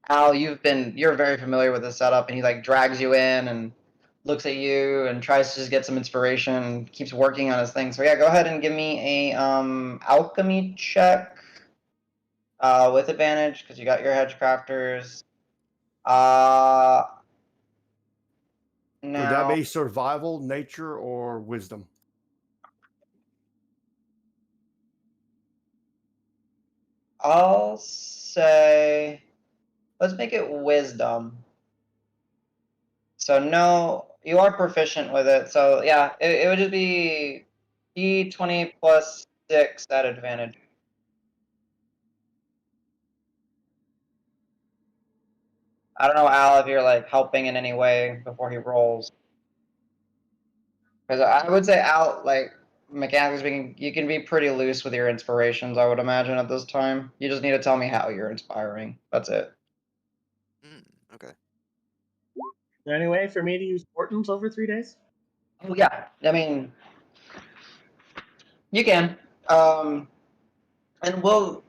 Al, you're very familiar with this setup, and he like drags you in and looks at you and tries to just get some inspiration and keeps working on his thing. So yeah, go ahead and give me a alchemy check with advantage because you got your hedge crafters. Would that Now be survival, nature, or wisdom? I'll say let's make it wisdom. So no, you are proficient with it. So yeah, it would just be D20 plus 6 at advantage. I don't know, Al, if you're like helping in any way before he rolls. Because I would say Al, like mechanically speaking, you can be pretty loose with your inspirations. I would imagine at this time. You just need to tell me how you're inspiring. That's it. Okay. Is there any way for me to use portents over 3 days? Oh yeah, I mean, you can. And we'll,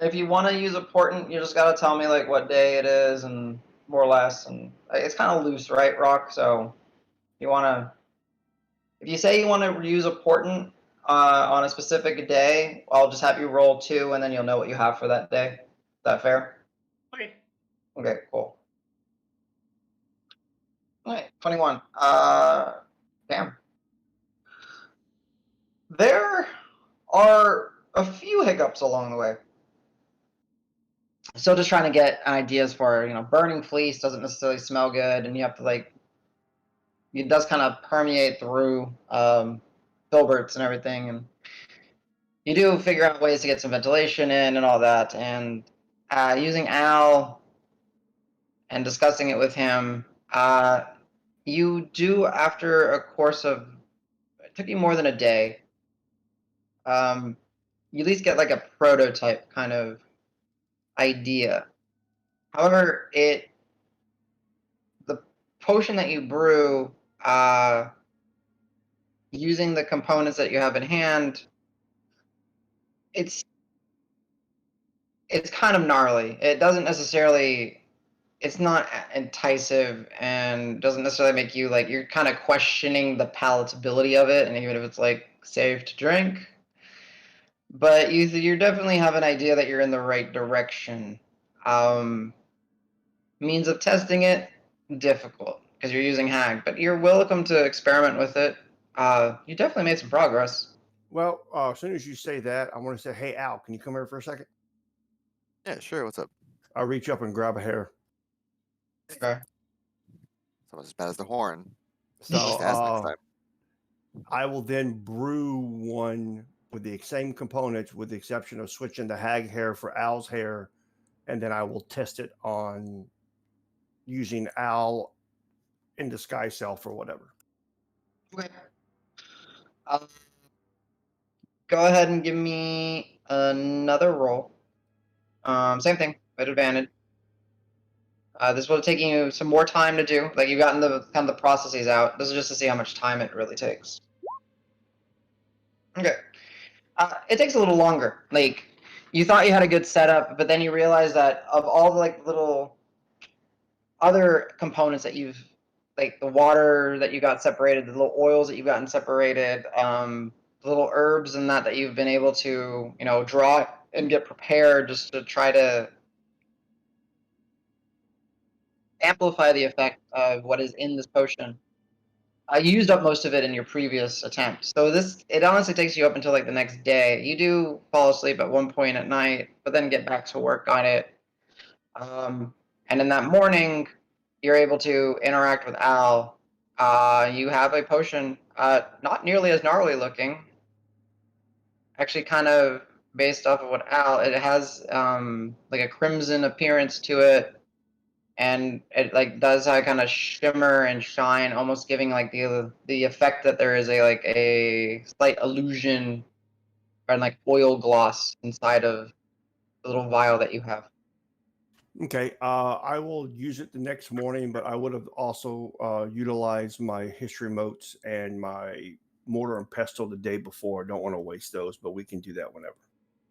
if you want to use a portent, you just gotta tell me like what day it is and more or less. And it's kind of loose, right, Rock? So you wanna, if you say you want to use a portent on a specific day, I'll just have you roll 2, and then you'll know what you have for that day. Is that fair? Okay. Okay, cool. All right, 21. Damn. There are a few hiccups along the way. Still just trying to get ideas for, burning fleece doesn't necessarily smell good, and you have to like, it does kind of permeate through filberts and everything, and you do figure out ways to get some ventilation in and all that, and using Al and discussing it with him, you do, after a course of, it took you more than a day, you at least get like a prototype kind of idea. However, the potion that you brew, using the components that you have in hand, it's kind of gnarly. It doesn't necessarily, it's not enticing and doesn't necessarily make you like, you're kind of questioning the palatability of it, and even if it's like safe to drink. But you definitely have an idea that you're in the right direction. Means of testing it, difficult because you're using Hag, but you're welcome to experiment with it. You definitely made some progress. Well, as soon as you say that, I want to say, hey, Al, can you come here for a second? Yeah, sure. What's up? I'll reach up and grab a hair. Okay. It's almost as bad as the horn. So Just ask next time. I will then brew one with the same components, with the exception of switching the Hag hair for Al's hair, and then I will test it on using Al in the Sky Self or whatever. Okay. Go ahead and give me another roll. Same thing, at advantage. This will take you some more time to do. Like, you've gotten the kind of the processes out. This is just to see how much time it really takes. Okay. It takes a little longer. Like, you thought you had a good setup, but then you realize that of all the like little other components that you've, like the water that you got separated, the little oils that you've gotten separated, the little herbs and that you've been able to, draw and get prepared just to try to amplify the effect of what is in this potion. You used up most of it in your previous attempt. So it honestly takes you up until like the next day. You do fall asleep at one point at night, but then get back to work on it. And in that morning, you're able to interact with Al. You have a potion, not nearly as gnarly looking. Actually, kind of based off of what it has like a crimson appearance to it, and it like does kind of shimmer and shine, almost giving like the effect that there is a slight illusion or like oil gloss inside of the little vial that you have. Okay, I will use it the next morning, but I would have also utilized my history motes and my mortar and pestle the day before. Don't want to waste those, but we can do that whenever.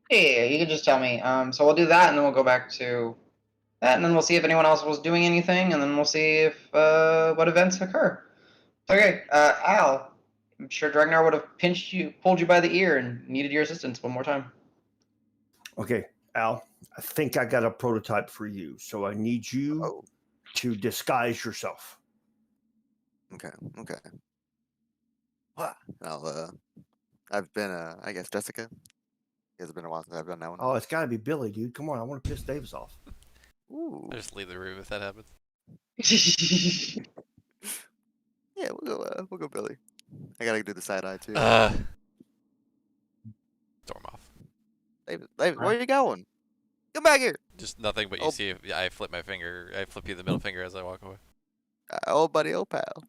Yeah, you can just tell me. So we'll do that, and then we'll go back to that, and then we'll see if anyone else was doing anything, and then we'll see if what events occur. Okay, Al, I'm sure Dragnar would have pulled you by the ear, and needed your assistance one more time. Okay, Al, I think I got a prototype for you, so I need you to disguise yourself. Okay. What? I've been, I guess, Jessica. It's been a while since I've done that one. Oh, it's got to be Billy, dude. Come on, I want to piss Davis off. Ooh. I just leave the room if that happens. Yeah, we'll go Billy. I gotta do the side eye too. Storm off. David, where are you going? Come back here. Just nothing, but you see, I flip my finger. I flip you the middle finger as I walk away. Old buddy, old pal.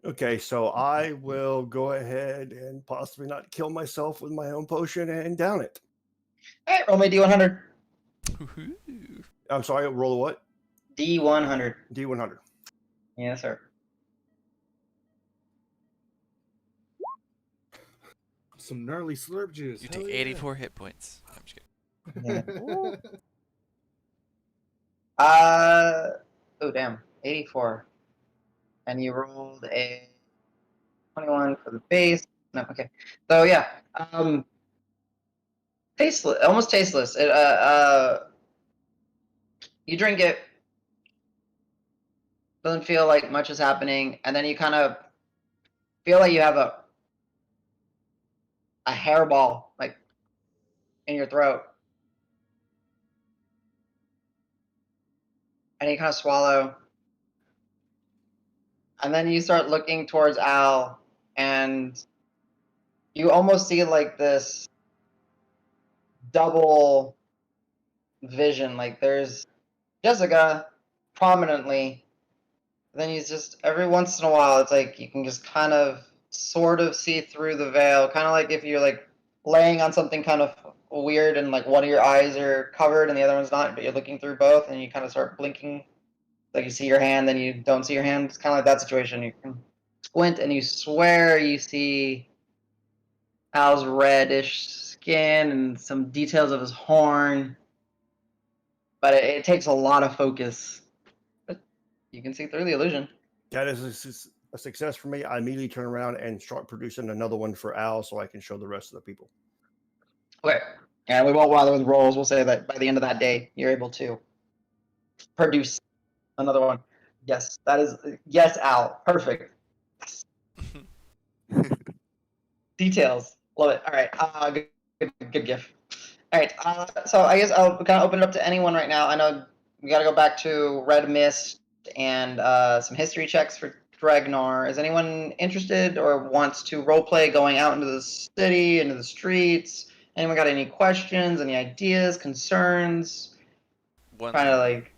Okay, so I will go ahead and possibly not kill myself with my own potion and down it. All right, roll me D100. I'm sorry, roll a what? D100. D100. Yes, sir. Some gnarly slurp juice. You Hell take yeah. 84 hit points. I'm just kidding. Oh damn, 84. And you rolled a 21 for the base. No, okay. So yeah, tasteless, almost tasteless. It you drink it, doesn't feel like much is happening, and then you kind of feel like you have a hairball like in your throat, and you kind of swallow, and then you start looking towards Al, and you almost see like this double vision. Like there's Jessica prominently, then you just every once in a while it's like you can just kind of sort of see through the veil, kind of like if you're like laying on something kind of weird and like one of your eyes are covered and the other one's not, but you're looking through both and you kind of start blinking, like you see your hand then you don't see your hand. It's kind of like that situation. You can squint and you swear you see Al's reddish skin and some details of his horn, but it takes a lot of focus. But you can see through the illusion. That is a success for me. I immediately turn around and start producing another one for Al so I can show the rest of the people. Okay. And we won't bother with rolls. We'll say that by the end of that day, you're able to produce another one. Yes, that is. Yes, Al. Perfect. Details. Love it. All right. Good gift. All right. So I guess I'll kind of open it up to anyone right now. I know we got to go back to Red Mist and some history checks for Dragnar. Is anyone interested or wants to roleplay going out into the city, into the streets? Anyone got any questions, any ideas, concerns? One Kind of like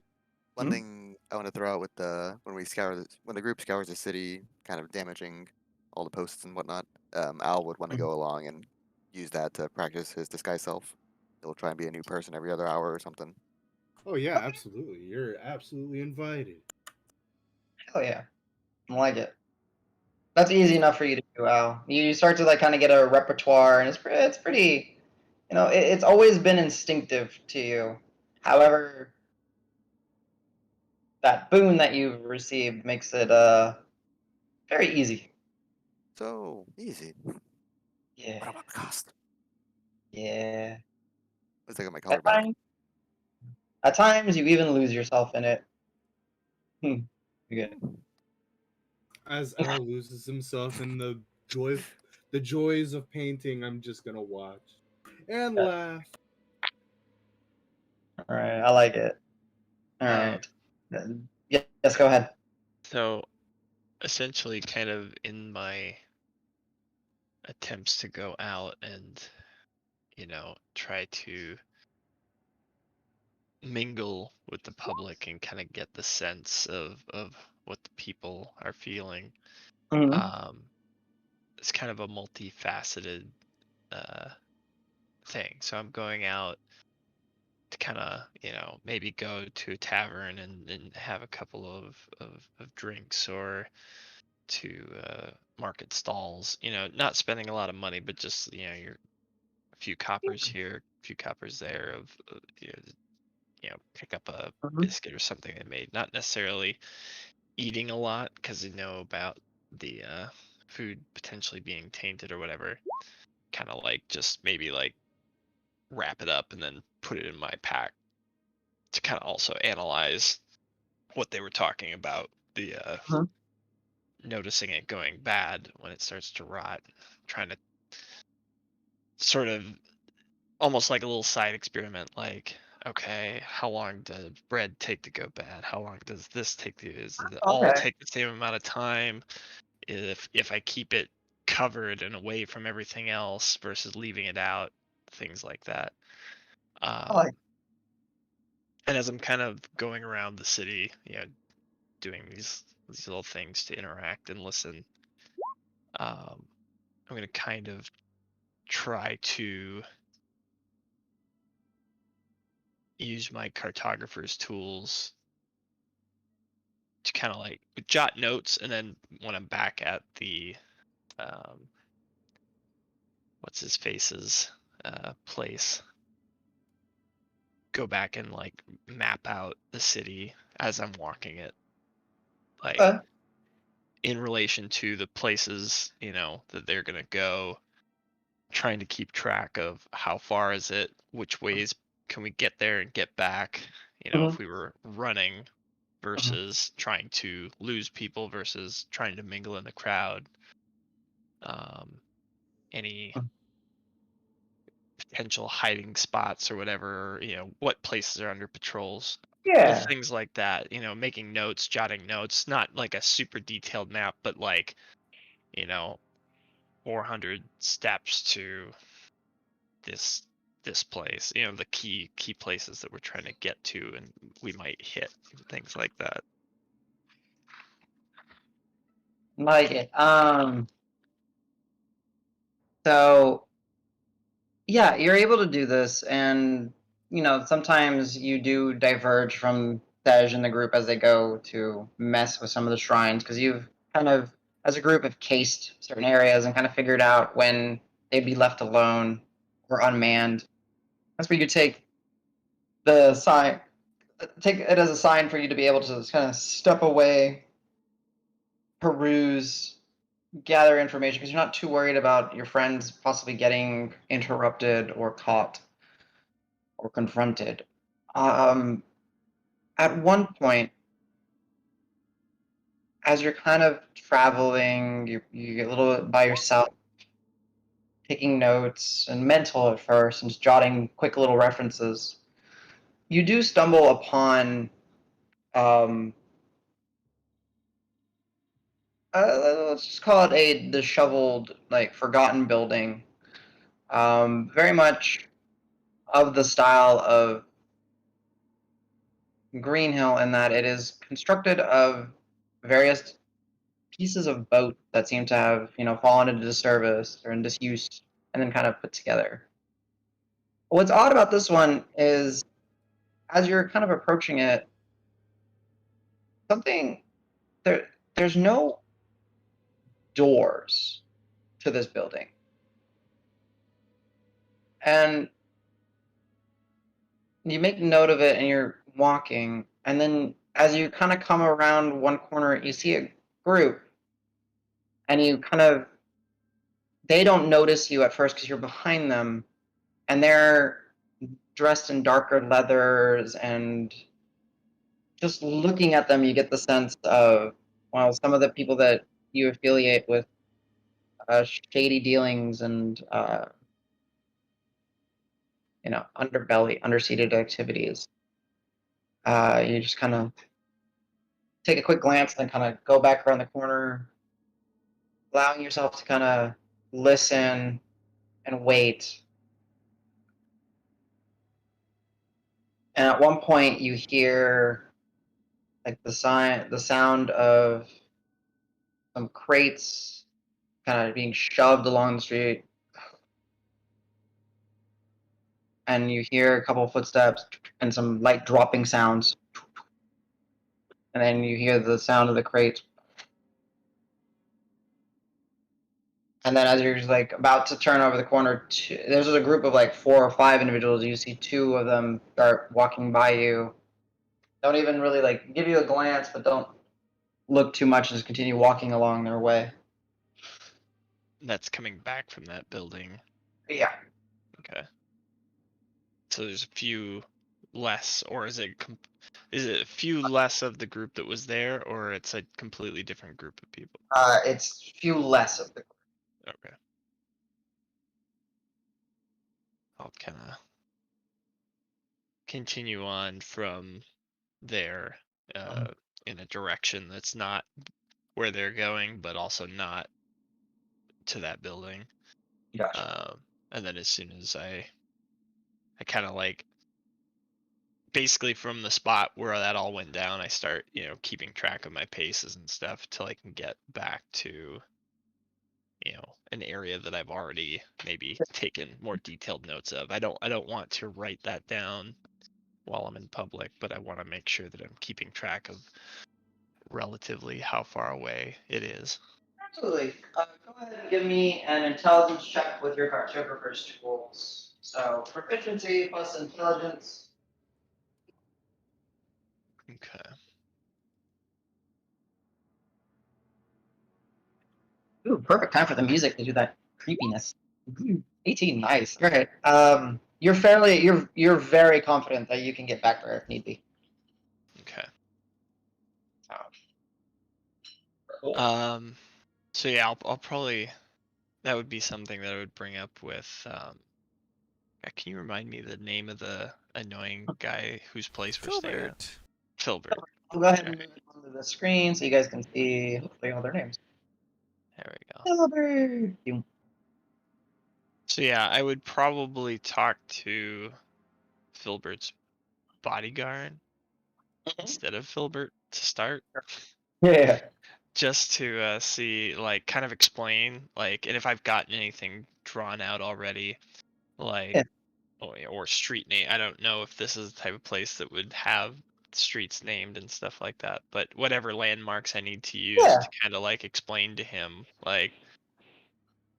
One thing I want to throw out with when the group scours the city, kind of damaging all the posts and whatnot, Al would want to go along and use that to practice his disguise self. He'll try and be a new person every other hour or something. Oh yeah, absolutely. You're absolutely invited. hell yeah, I like it. That's easy enough for you to do, Al. You start to like kind of get a repertoire, and it's pretty. You know, it's always been instinctive to you. However, that boon that you've received makes it very easy. So easy. Yeah. What about the cost? Yeah. Let's take my color back. At times, you even lose yourself in it. You're good. As Al loses himself in the joys of painting, I'm just gonna watch and laugh. All right, I like it. All right. Yes, go ahead. So, essentially, kind of in my attempts to go out and, try to mingle with the public and kind of get the sense of what the people are feeling. Mm-hmm. It's kind of a multifaceted thing. So I'm going out to kind of, maybe go to a tavern and have a couple of drinks, or market stalls. Not spending a lot of money, but just your a few coppers here, a few coppers there of pick up a biscuit or something they made. Not necessarily eating a lot because about the food potentially being tainted or whatever. Kind of like just maybe like wrap it up and then put it in my pack to kind of also analyze what they were talking about, the noticing it going bad when it starts to rot, trying to sort of almost like a little side experiment, like, okay, how long does bread take to go bad? How long does this take does it all Okay. take the same amount of time if I keep it covered and away from everything else versus leaving it out, things like that. like- And as I'm kind of going around the city, doing these little things to interact and listen, I'm going to kind of try to use my cartographer's tools to kind of like jot notes, and then when I'm back at the what's his face's place, go back and like map out the city as I'm walking it, like in relation to the places that they're gonna go, trying to keep track of how far is it, which ways can we get there and get back, if we were running versus trying to lose people versus trying to mingle in the crowd. Any potential hiding spots or whatever, what places are under patrols, little things like that, making notes, jotting notes, not like a super detailed map, but like, 400 steps to this place, the key places that we're trying to get to and we might hit, things like that. Like it. So yeah, you're able to do this, and sometimes you do diverge from Tej and the group as they go to mess with some of the shrines, because you've kind of, as a group, have cased certain areas and kind of figured out when they'd be left alone or unmanned. That's where you take the sign, take it as a sign for you to be able to kind of step away, peruse, gather information, because you're not too worried about your friends possibly getting interrupted or caught or confronted. At one point, as you're kind of traveling, you get a little bit by yourself, taking notes and mental at first, and just jotting quick little references. You do stumble upon let's just call it a disheveled, like forgotten building. Very much of the style of Green Hill, in that it is constructed of various pieces of boat that seem to have, fallen into disservice or in disuse, and then kind of put together. What's odd about this one is, as you're kind of approaching it, there's no doors to this building. And you make note of it and you're walking, and then as you kind of come around one corner, you see a group, and they don't notice you at first because you're behind them, and they're dressed in darker leathers, and just looking at them, you get the sense of, well, some of the people that you affiliate with shady dealings and underbelly, underseated activities. You just kind of take a quick glance, then kind of go back around the corner, allowing yourself to kind of listen and wait. And at one point, you hear like the sound of some crates kind of being shoved along the street, and you hear a couple of footsteps and some light dropping sounds, and then you hear the sound of the crates, And then as you're just like about to turn over the corner, there's a group of like 4 or 5 individuals. You see 2 of them start walking by you. Don't even really like give you a glance, but don't look too much and just continue walking along their way. That's coming back from that building. Yeah. Okay. So there's a few less, or is it a few less of the group that was there, or it's a completely different group of people? It's few less of the group. Okay. I'll kind of continue on from there in a direction that's not where they're going, but also not to that building. Gotcha. And then as soon as I kind of like basically from the spot where that all went down, I start, keeping track of my paces and stuff till I can get back to, an area that I've already maybe taken more detailed notes of. I don't want to write that down while I'm in public, but I want to make sure that I'm keeping track of relatively how far away it is. Absolutely. Go ahead and give me an intelligence check with your cartographer's tools. So proficiency plus intelligence. Okay. Ooh, perfect time for the music to do that creepiness. 18, nice. Okay. You're very confident that you can get back there if need be. Okay. Cool. So yeah, I'll probably, that would be something that I would bring up with can you remind me the name of the annoying guy whose place we're staying at? Filbert. I'll go ahead and move it onto the screen so you guys can see hopefully all their names. There we go. Filbert. So yeah, I would probably talk to Filbert's bodyguard instead of Filbert to start. Yeah. Just to see, like, kind of explain, like, and if I've gotten anything drawn out already, like, Yeah. or street name. I don't know if this is the type of place that would have streets named and stuff like that, but whatever landmarks I need to use Yeah. to kind of like explain to him, like,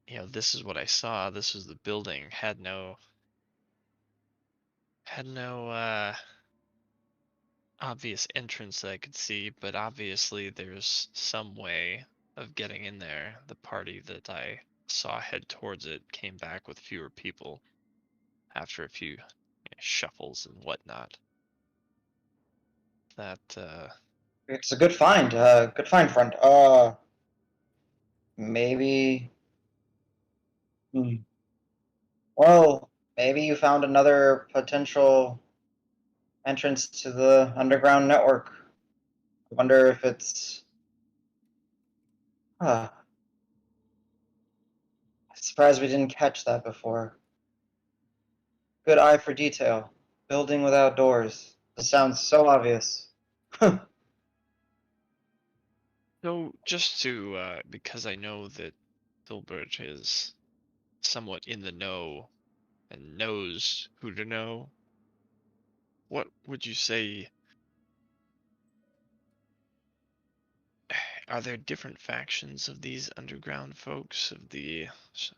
this is what I saw. This was the building. Had no obvious entrance that I could see, but obviously there's some way of getting in there. The party that I saw head towards it came back with fewer people after a few shuffles and whatnot. That It's a good find. Good find, friend. Maybe. Well, maybe you found another potential entrance to the underground network. I wonder if it's. I'm surprised we didn't catch that before. Good eye for detail. Building without doors. This sounds so obvious. So just to because I know that Filbert is somewhat in the know and knows who to know, what would you say? Are there different factions of these underground folks, of the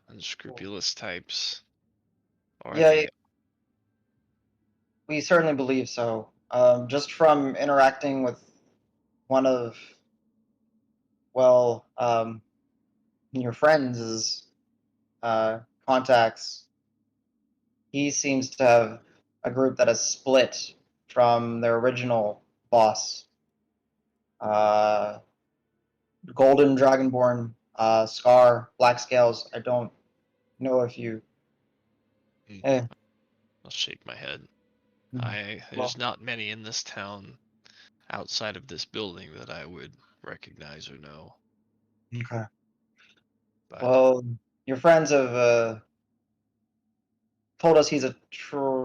unscrupulous types? Or are Yeah, they we certainly believe so. Just from interacting with one of, well, your friends' contacts, he seems to have a group that has split from their original boss. Golden Dragonborn, Scar, Black Scales. I don't know if you. I'll shake my head. Well, There's not many in this town outside of this building that I would recognize or know. okay. But Well, your friends have told us he's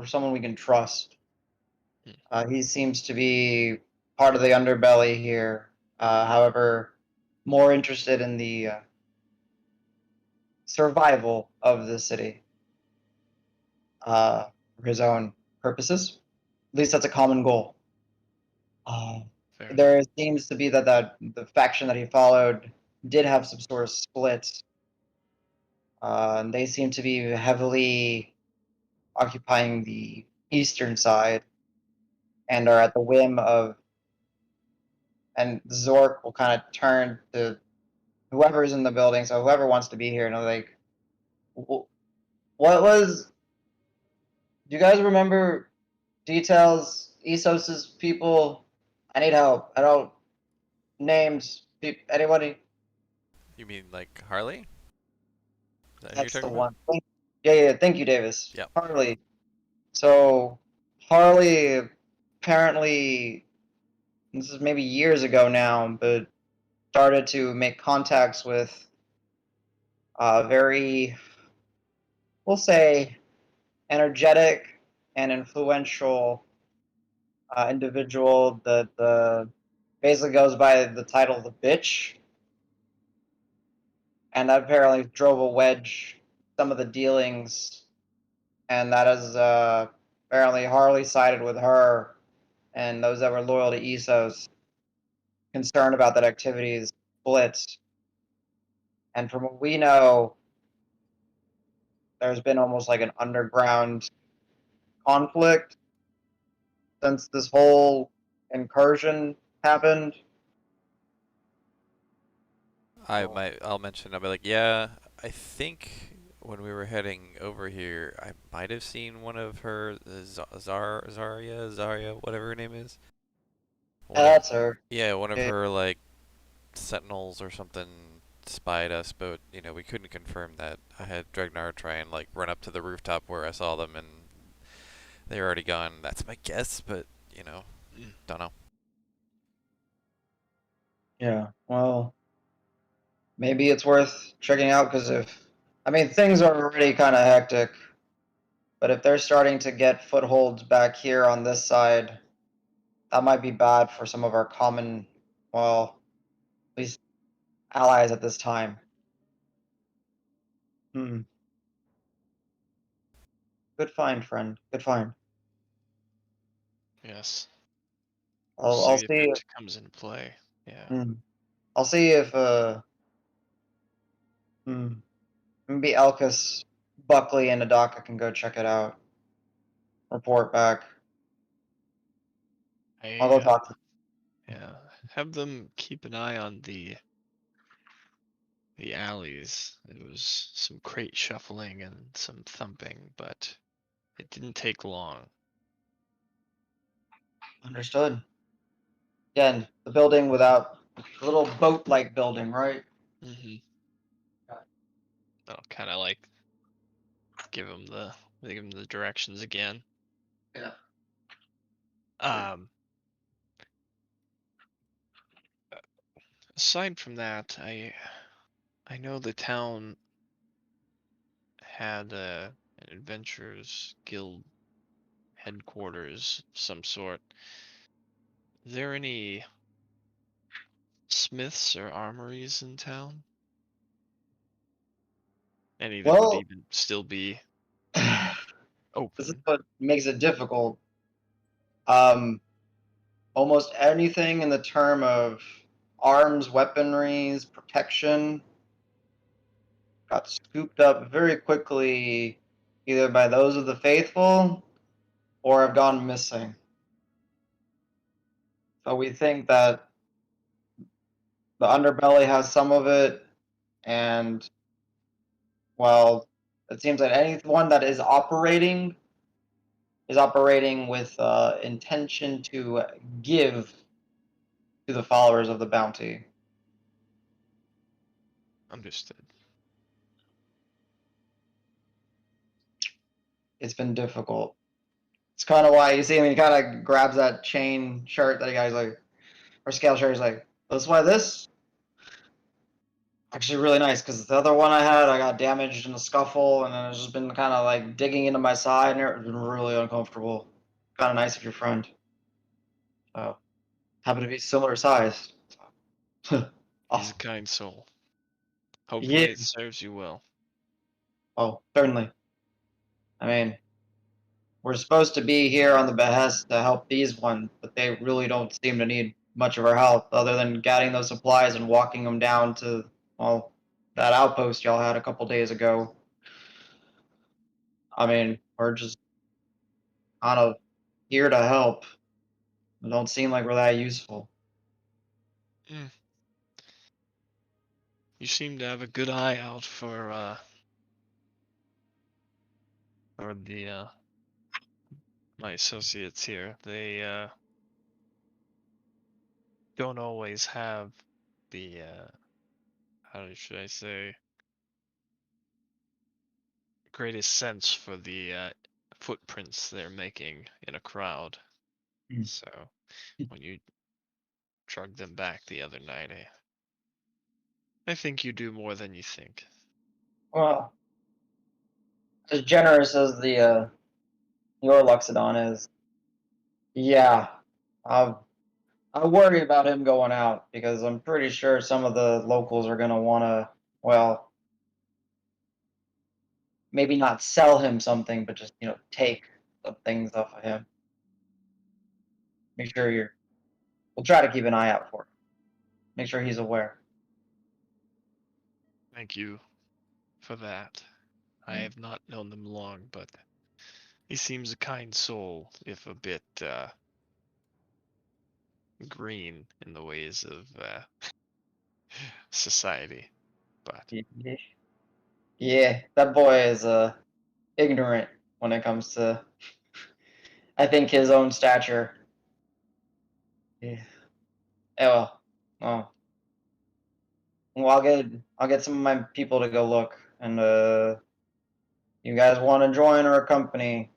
someone we can trust. He seems to be part of the underbelly here. However, more interested in the survival of the city for his own purposes. At least that's a common goal. fair There enough. seems to be that the faction that he followed did have some sort of split And they seem to be heavily occupying the eastern side and are at the whim of. And Zork will kind of turn to whoever's in the building, so whoever wants to be here, and like, what was? Do you guys remember details? Esos's people. I need help. I don't names. Anybody? You mean like Harley? Is that who you're That's the talking about? one. Yeah. Thank you, Davis. Yep. Harley. So Harley apparently, this is maybe years ago now, but started to make contacts with a very, we'll say, energetic and influential individual that basically goes by the title the bitch, and that apparently drove a wedge some of the dealings, and that is apparently Harley sided with her, and those that were loyal to Essos concerned about that activities split. And from what we know, there's been almost like an underground conflict since this whole incursion happened. I'll mention. I'll be like, yeah, I think when we were heading over here, I might have seen one of her, Zarya, whatever her name is. That's her. Yeah, one of Yeah. her like sentinels or something spied us, but we couldn't confirm that. I had Dregnar try and like run up to the rooftop where I saw them, and they were already gone. That's my guess, but don't know. Yeah, well, maybe it's worth checking out because things are already kind of hectic, but if they're starting to get footholds back here on this side, that might be bad for some of our common, well, at least allies at this time. Hmm. Good find, friend. Good find. Yes. I'll See if see. it comes into play. Yeah. I'll see if maybe Elkus, Buckley, and Adaka can go check it out. Report back. I'll go talk to. Yeah. Have them keep an eye on the alleys. It was some crate shuffling and some thumping, but it didn't take long. Understood. Again, the building without the little boat-like building, right? Mm-hmm. Got it. I'll kind of like give them the directions again. Yeah. Aside from that, I know the town had an adventurers guild headquarters of some sort. Are there any smiths or armories in town? Any that would Well, even still be this is open? what makes it difficult. Almost anything in the term of arms, weaponries, protection got scooped up very quickly, either by those of the faithful or have gone missing. So we think that the underbelly has some of it, and well, it seems that anyone that is operating with intention to give to the followers of the bounty. Understood. It's been difficult. It's kind of why you see him. He kind of grabs that chain shirt that he got. He's like, or scale shirt. He's like, that's why this actually really nice because the other one I had, I got damaged in a scuffle, and then it's just been kind of like digging into my side, and it's been really uncomfortable. Kind of nice of your friend. So, happen to be similar size. He's a Awesome. kind soul. Hopefully Yeah. it serves you well. Oh, certainly. I mean, we're supposed to be here on the behest to help these ones, but they really don't seem to need much of our help other than getting those supplies and walking them down to, well, that outpost y'all had a couple days ago. I mean, we're just kind of here to help. It don't seem like we're that useful. You seem to have a good eye out for the my associates here. They don't always have the how should I say, greatest sense for the footprints they're making in a crowd. Mm. So when you drug them back the other night, I think you do more than you think. Well, as generous as the your Luxodon is, yeah, I worry about him going out because I'm pretty sure some of the locals are gonna want to, well, maybe not sell him something, but just take the things off of him. Make sure we'll try to keep an eye out for him. Make sure he's aware. Thank you for that. I have not known them long, but he seems a kind soul, if a bit green in the ways of society. But Yeah, that boy is ignorant when it comes to, I think, his own stature. Yeah. Well, I'll get some of my people to go look, and you guys want to join our company,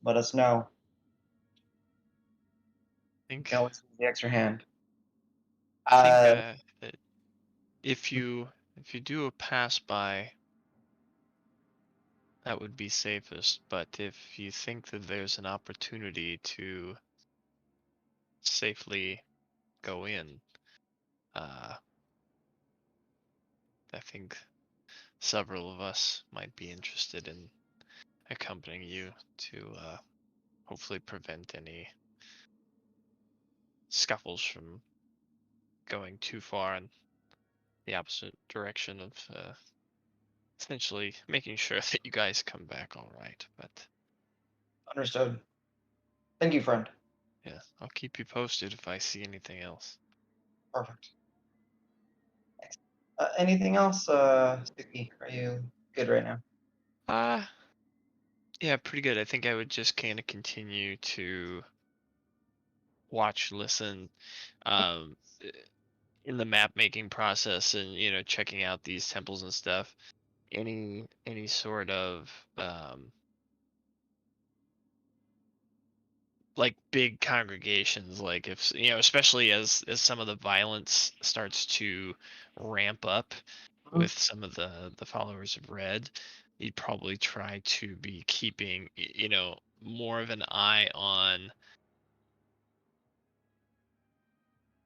let us know. I think Can always use the extra hand. that if you do a pass by, that would be safest. But if you think that there's an opportunity to safely go in, I think several of us might be interested in accompanying you to hopefully prevent any scuffles from going too far in the opposite direction of essentially making sure that you guys come back all right. But Understood. Thank you, friend. yeah, I'll keep you posted if I see anything else. Perfect. Anything else, Suki? Are you good right now? Yeah, pretty good. I think I would just kind of continue to watch, listen, um, in the map making process, and checking out these temples and stuff. Any sort of like big congregations, like if especially as some of the violence starts to ramp up with some of the followers of Red, you'd probably try to be keeping more of an eye on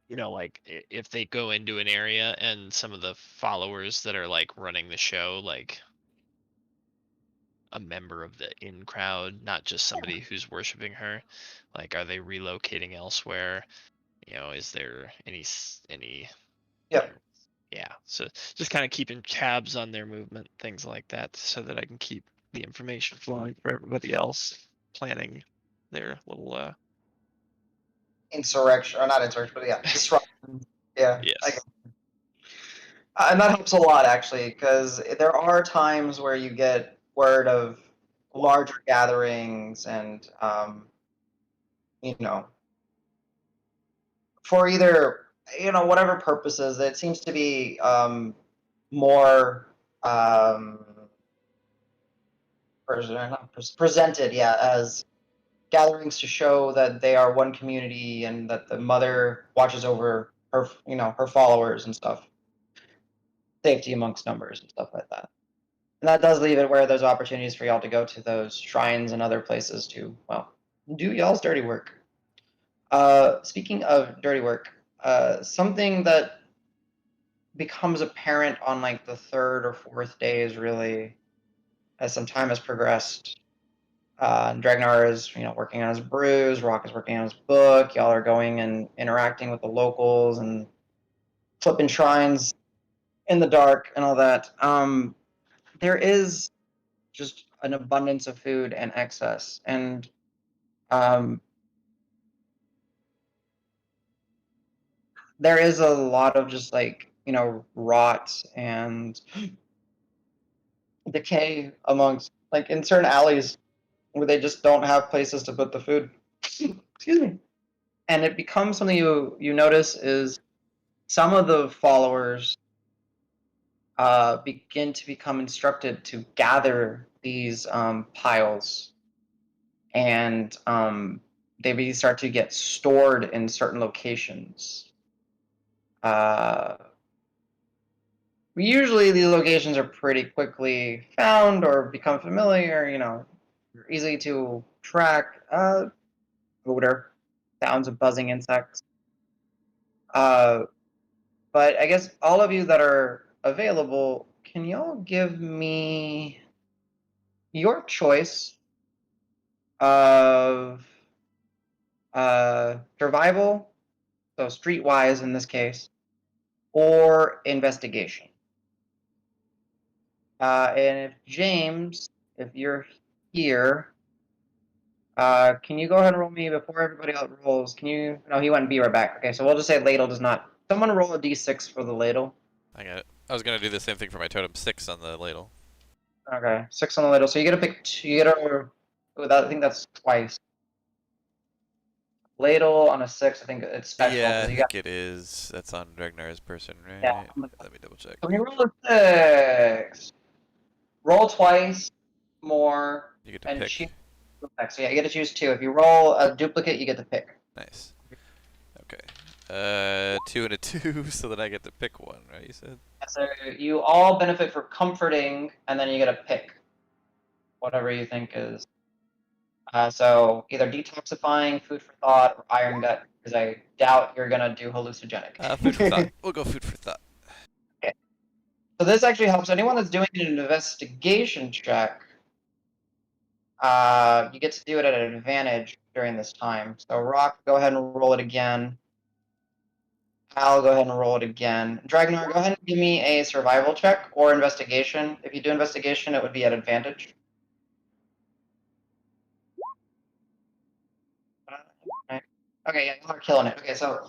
like if they go into an area and some of the followers that are like running the show, like a member of the in crowd, not just somebody who's worshiping her, like are they relocating elsewhere? Is there any Yep. yeah, so just kind of keeping tabs on their movement, things like that, so that I can keep the information flowing for everybody else planning their little Insurrection, or not insurrection, but yeah, disruption. Yeah, I yes. and that helps a lot actually, because there are times where you get word of larger gatherings, and you know, for either whatever purposes, it seems to be more presented, yeah, as gatherings to show that they are one community and that the mother watches over her, her followers and stuff. Safety amongst numbers and stuff like that. And that does leave it where there's opportunities for y'all to go to those shrines and other places to, well, do y'all's dirty work. Speaking of dirty work, something that becomes apparent on like the third or fourth days, really, as some time has progressed. Dragnar is, working on his brews. Rock is working on his book. Y'all are going and interacting with the locals and flipping shrines. in the dark and all that, there is just an abundance of food and excess, and there is a lot of just like, you know, rot and decay amongst, like, in certain alleys where they just don't have places to put the food. Excuse me. And it becomes something you notice is some of the followers begin to become instructed to gather these piles, and they start to get stored in certain locations. Usually these locations are pretty quickly found or become familiar, you know, easy to track. Odor, sounds of buzzing insects. But I guess all of you that are available, can y'all give me your choice of survival, so streetwise in this case, or investigation? And if James, if you're here, can you go ahead and roll me before everybody else rolls? Can you? No, he went and be right back. Okay, so we'll just say ladle does not. Someone roll a d6 for the ladle. I got it. I was gonna do the same thing for my totem. 6 on the ladle. Okay, 6 on the ladle. So you get to pick two. You get a. Oh, I think that's twice. Ladle on a 6. I think it's special. Yeah, I You think it is. That's on Dragnar's person, right? Yeah. Let me double check. So when you roll a 6, roll twice more, You get to and pick. choose. So yeah, you get to choose 2. If you roll a duplicate, you get to pick. Nice. Okay. 2 and a 2, so that I get to pick one, right? You said. So you all benefit for comforting, and then you get to pick whatever you think is. So either detoxifying, food for thought, or iron gut, because I doubt you're gonna do hallucinogenic. Food for thought. We'll go food for thought. Okay. So this actually helps anyone that's doing an investigation check. You get to do it at an advantage during this time. So Rock, go ahead and roll it again. I'll go ahead and roll it again. Dragnar, go ahead and give me a survival check or investigation. If you do investigation, it would be at advantage. Okay, yeah, y'all are killing it. Okay, so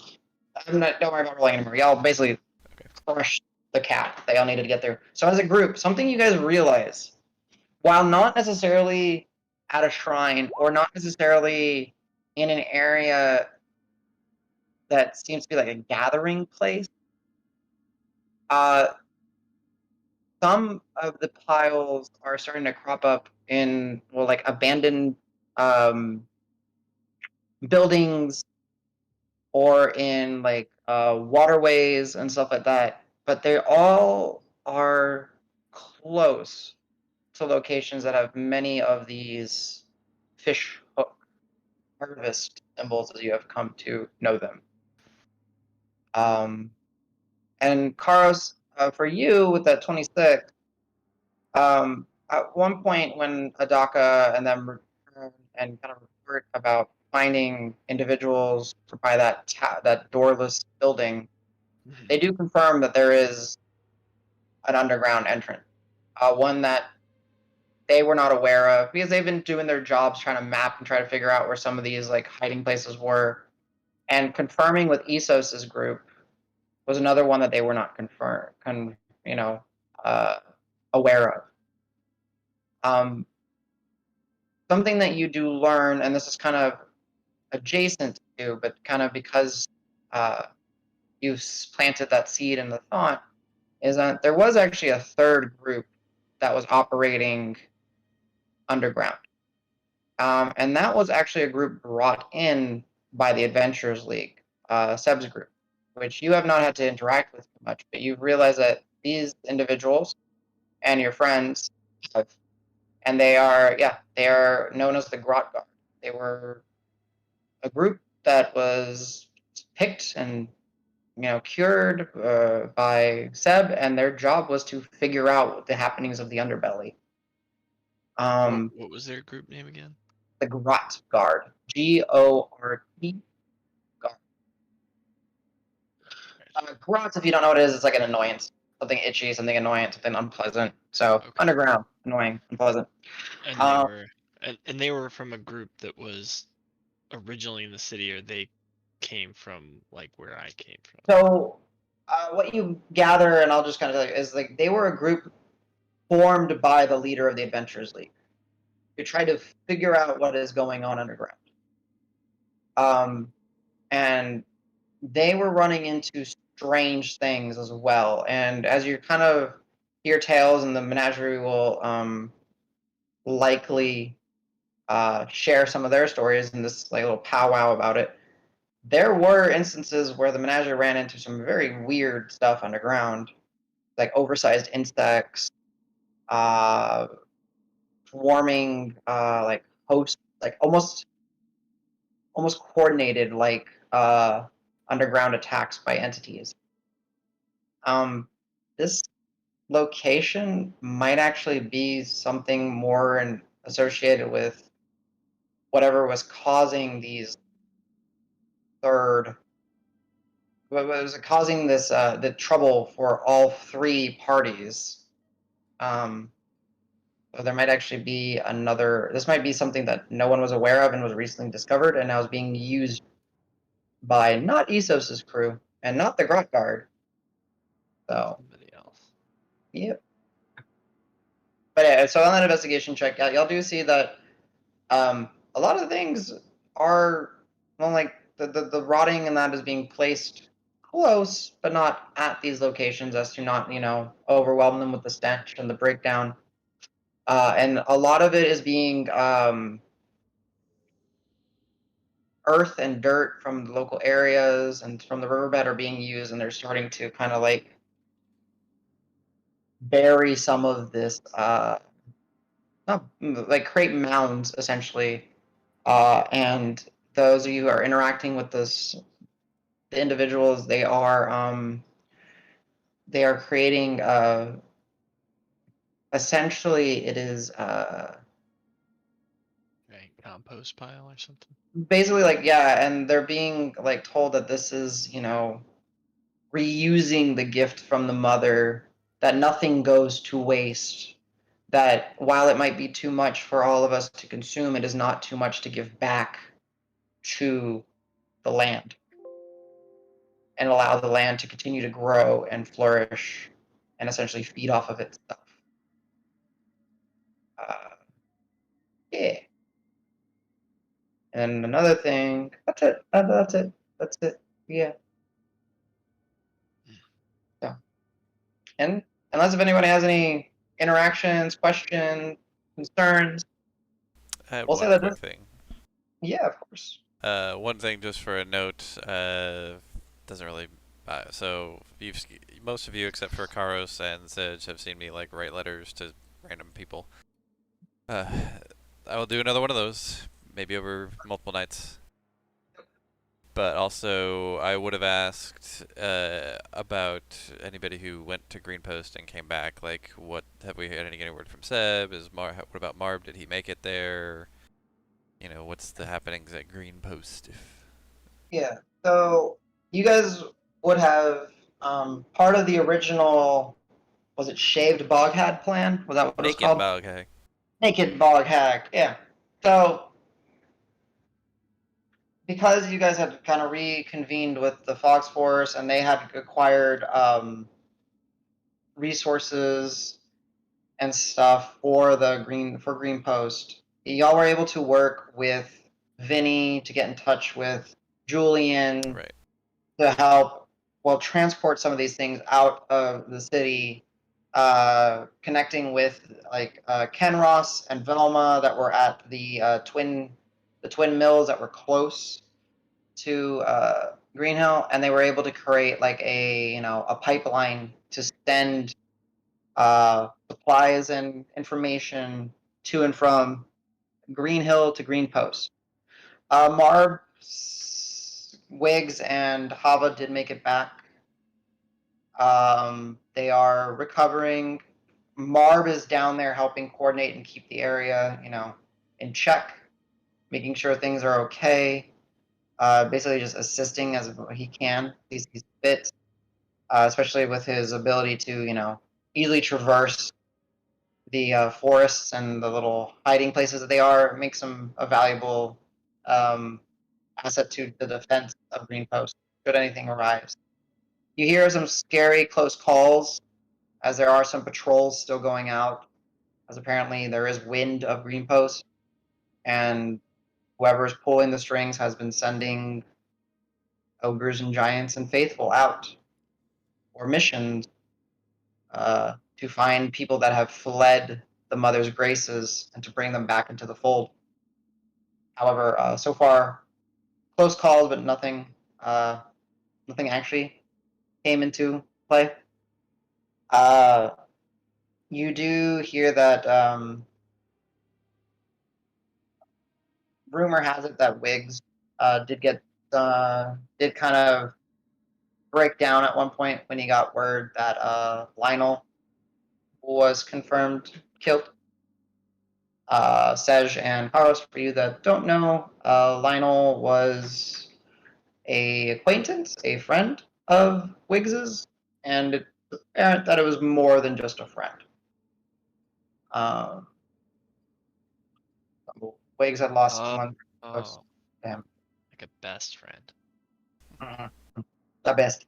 don't worry about rolling anymore. Y'all basically crushed the cap that y'all needed to get through. So as a group, something you guys realize, while not necessarily at a shrine or not necessarily in an area that seems to be like a gathering place, some of the piles are starting to crop up in, well, like abandoned buildings or in like waterways and stuff like that. But they all are close to locations that have many of these fish hook harvest symbols as you have come to know them. And Karos, for you with that 26, at one point when Adaka and them returned and kind of report about finding individuals by that doorless building, they do confirm that there is an underground entrance, one that they were not aware of because they've been doing their jobs trying to map and try to figure out where some of these like hiding places were, and confirming with Esos's group was another one that they were not aware of. Something that you do learn, and this is kind of adjacent to, but kind of because you've planted that seed in the thought, is that there was actually a third group that was operating underground. And that was actually a group brought in by the Adventurers League, Seb's group, which you have not had to interact with much, but you've realized that these individuals and your friends have, and they are known as the Grot Guard. They were a group that was picked and cured by Seb, and their job was to figure out the happenings of the underbelly. What was their group name again? The Grot Guard. G-O-R-T. Guard. Grots, if you don't know what it is, it's like an annoyance. something itchy, something annoying, something unpleasant. So Okay. underground, annoying, unpleasant. And Um, they were from a group that was originally in the city, or they came from like where I came from. So what you gather, and I'll just kind of tell you, is like they were a group formed by the leader of the Adventurers League to try to figure out what is going on underground. And they were running into strange things as well. And as you kind of hear tales, and the menagerie will likely share some of their stories in this like little powwow about it. There were instances where the menagerie ran into some very weird stuff underground, like oversized insects, swarming like hosts, like almost coordinated like underground attacks by entities. This location might actually be something more associated with whatever was causing these third what was causing this the trouble for all three parties. So there might actually be another. This might be something that no one was aware of and was recently discovered, and now is being used by not Esos's crew and not the Grot Guard. So Somebody else. yep. But yeah, so on that investigation check, yeah, y'all do see that a lot of the things are, well, like the rotting and that is being placed close, but not at these locations, as to not overwhelm them with the stench and the breakdown. And a lot of it is being earth and dirt from the local areas and from the riverbed are being used, and they're starting to kind of like bury some of this, not like create mounds essentially. And those of you who are interacting with the individuals, they are creating essentially it is Right, compost pile or something. basically like, yeah, and they're being like told that this is reusing the gift from the mother, that nothing goes to waste, that while it might be too much for all of us to consume, it is not too much to give back to the land and allow the land to continue to grow and flourish and essentially feed off of itself. Yeah. And another thing, that's it. That's it. That's it. Yeah. So, and unless if anybody has any interactions, questions, concerns, I had we'll say one that. quick thing. Yeah, of course. One thing just for a note, doesn't really. So most of you except for Karos and Zedge have seen me like write letters to random people. I will do another one of those, maybe over multiple nights. But also, I would have asked about anybody who went to Greenpost and came back. Like, what have we had any word from Seb? What about Marb? Did he make it there? What's the happenings at Greenpost? Yeah. So you guys would have part of the original. Was it shaved bog hag plan? Was that what it was Naked called? bog hag. Naked bog hag. Yeah. So because you guys had kind of reconvened with the Fox Force and they had acquired resources and stuff for Green Post, y'all were able to work with Vinny to get in touch with Julian Right. to help transport some of these things out of the city, connecting with like Ken Ross and Velma that were at the twin mills that were close to Green Hill, and they were able to create like a pipeline to send supplies and information to and from Green Hill to Green Post. Marb, Wiggs, and Hava did make it back. They are recovering. Marb is down there helping coordinate and keep the area, in check, making sure things are okay. Basically, just assisting as he can. He's fit. especially with his ability to easily traverse the forests and the little hiding places that they are. It makes him a valuable asset to the defense of Green Post should anything arise. You hear some scary close calls as there are some patrols still going out, as apparently there is wind of Green Post, and whoever's pulling the strings has been sending ogres and giants and faithful out for missions to find people that have fled the Mother's graces and to bring them back into the fold. However, so far, close calls, but nothing actually came into play. You do hear that rumor has it that Wiggs did kind of break down at one point when he got word that Lionel was confirmed killed. Sej and Carlos, for you that don't know, Lionel was a acquaintance, a friend of Wiggs's, and it's apparent that it was more than just a friend. Wiggs had lost one. Damn. Like a best friend. The best.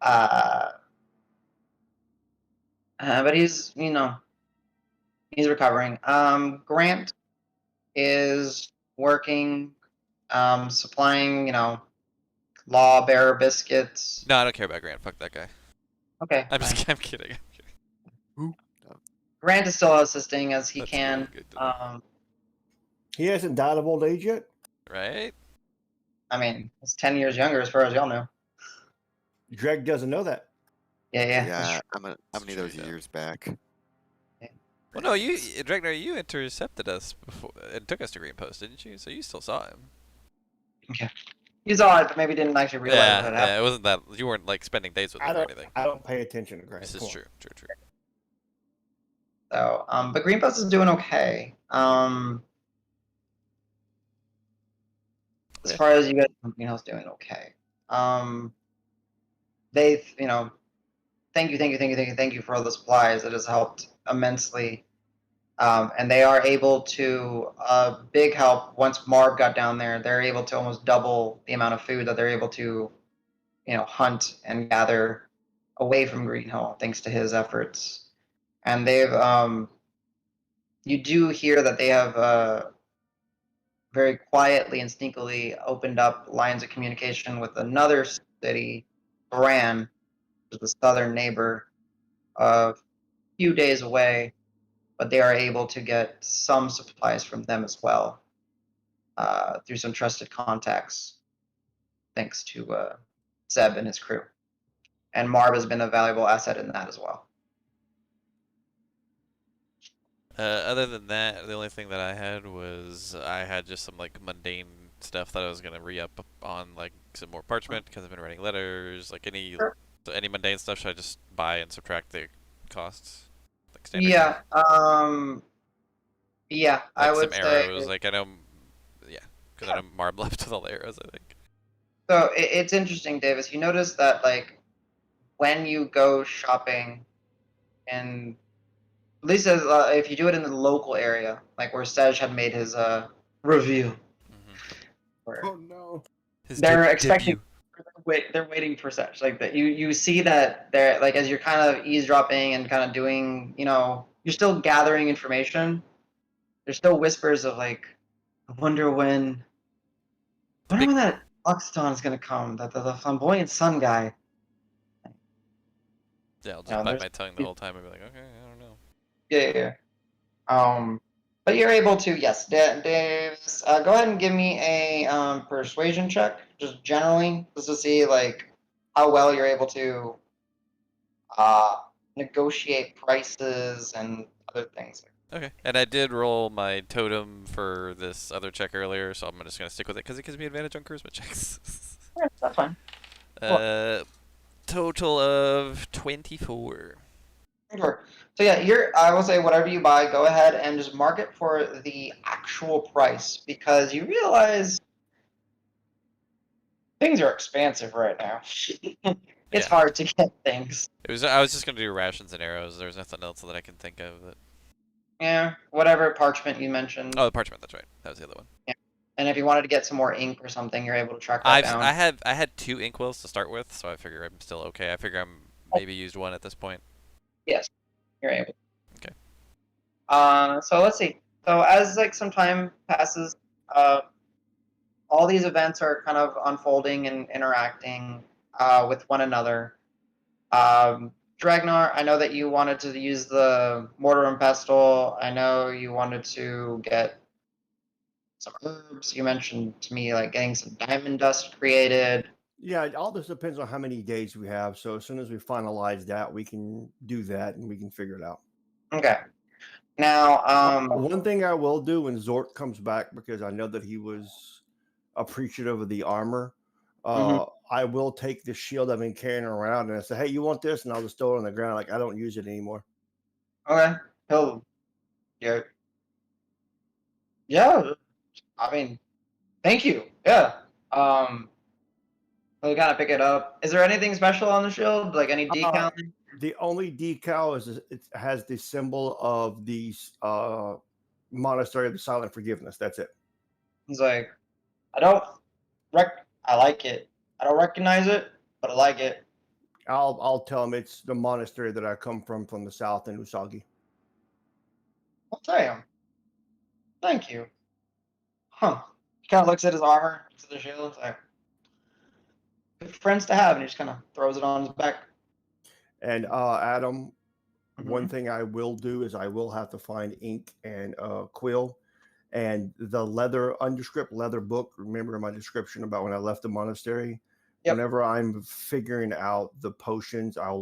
But he's recovering. Grant is working, supplying, law bearer biscuits. No, I don't care about Grant. Fuck that guy. Okay. I'm kidding. Grant is still assisting as he That's can. really good to know. He hasn't died of old age yet? Right? I mean, he's 10 years younger as far as y'all know. Greg doesn't know that. Yeah. How many of those true, years back? Well, no, Dregnar, you intercepted us before and took us to Green Post, didn't you? So you still saw him. Okay. You saw it, but maybe didn't actually realize what had happened. Yeah, it wasn't that you weren't like spending days with him or anything. I don't pay attention to Greg. This is true. So, but Green Post is doing okay. As far as you guys, something else doing okay. They, thank you for all the supplies. It has helped immensely. And they are able to, big help once Marv got down there, they're able to almost double the amount of food that they're able to, hunt and gather away from Green Hill, thanks to his efforts. And they've, you do hear that they have very quietly and sneakily opened up lines of communication with another city, Baran, which is the southern neighbor, a few days away, but they are able to get some supplies from them as well through some trusted contacts, thanks to Zeb and his crew. And Marv has been a valuable asset in that as well. Other than that, the only thing that I had was I had just some like mundane stuff that I was gonna re-up on, like some more parchment because I've been writing letters. Like any mundane stuff, should I just buy and subtract the costs? Like standard Yeah. stuff? Yeah, Like I would some say. arrows. Like I know, because I know Marb left with all the arrows. I think. So it's interesting, Davis. You notice that like when you go shopping, and at least as, if you do it in the local area, like where Sej had made his review, where Oh no. they're expecting, they're waiting for Sej. Like that, you see that they're like as you're kind of eavesdropping and kind of doing, you're still gathering information. There's still whispers of like, I wonder when that Luxton is gonna come. That the flamboyant sun guy. Yeah, I'll just bite my tongue the whole time and be like, okay, I don't know. Yeah. But you're able to, yes, Davis. Go ahead and give me a persuasion check, just generally, just to see like how well you're able to negotiate prices and other things. Okay, and I did roll my totem for this other check earlier, so I'm just gonna stick with it because it gives me advantage on charisma checks. Yeah, that's fine. Total of 24. Sure. So yeah, I will say whatever you buy, go ahead and just mark it for the actual price because you realize Things are expensive right now. It's Yeah. hard to get things. I was just gonna do rations and arrows. There's nothing else that I can think of. Yeah, whatever parchment you mentioned. Oh, the parchment. That's right. That was the other one. Yeah. And if you wanted to get some more ink or something, you're able to track that down. I had 2 inkwells to start with, so I figure I'm still okay. I figure I'm maybe used 1 at this point. Yes, you're able. Okay. So let's see. So as like some time passes, all these events are kind of unfolding and interacting with one another. Dragnar, I know that you wanted to use the mortar and pestle. I know you wanted to get some herbs. You mentioned to me like getting some diamond dust created. Yeah, all this depends on how many days we have. So as soon as we finalize that, we can do that and we can figure it out. Okay. Now, one thing I will do when Zort comes back, because I know that he was appreciative of the armor, I will take the shield I've been carrying around and I say, hey, you want this? And I'll just throw it on the ground. Like, I don't use it anymore. Okay. Yeah. Yeah. I mean, thank you. Yeah. We gotta pick it up. Is there anything special on the shield? Like any decal? The only decal is it has the symbol of the Monastery of the Silent Forgiveness. That's it. He's like, I like it. I don't recognize it, but I like it. I'll tell him it's the monastery that I come from the south in Usagi. I'll tell him. Thank you. Huh. He kind of looks at his armor, looks at the shield, like, good friends to have, and he just kind of throws it on his back. And Adam, one thing I will do is I will have to find ink and quill and the leather book. Remember my description about when I left the monastery? Yep. Whenever I'm figuring out the potions, I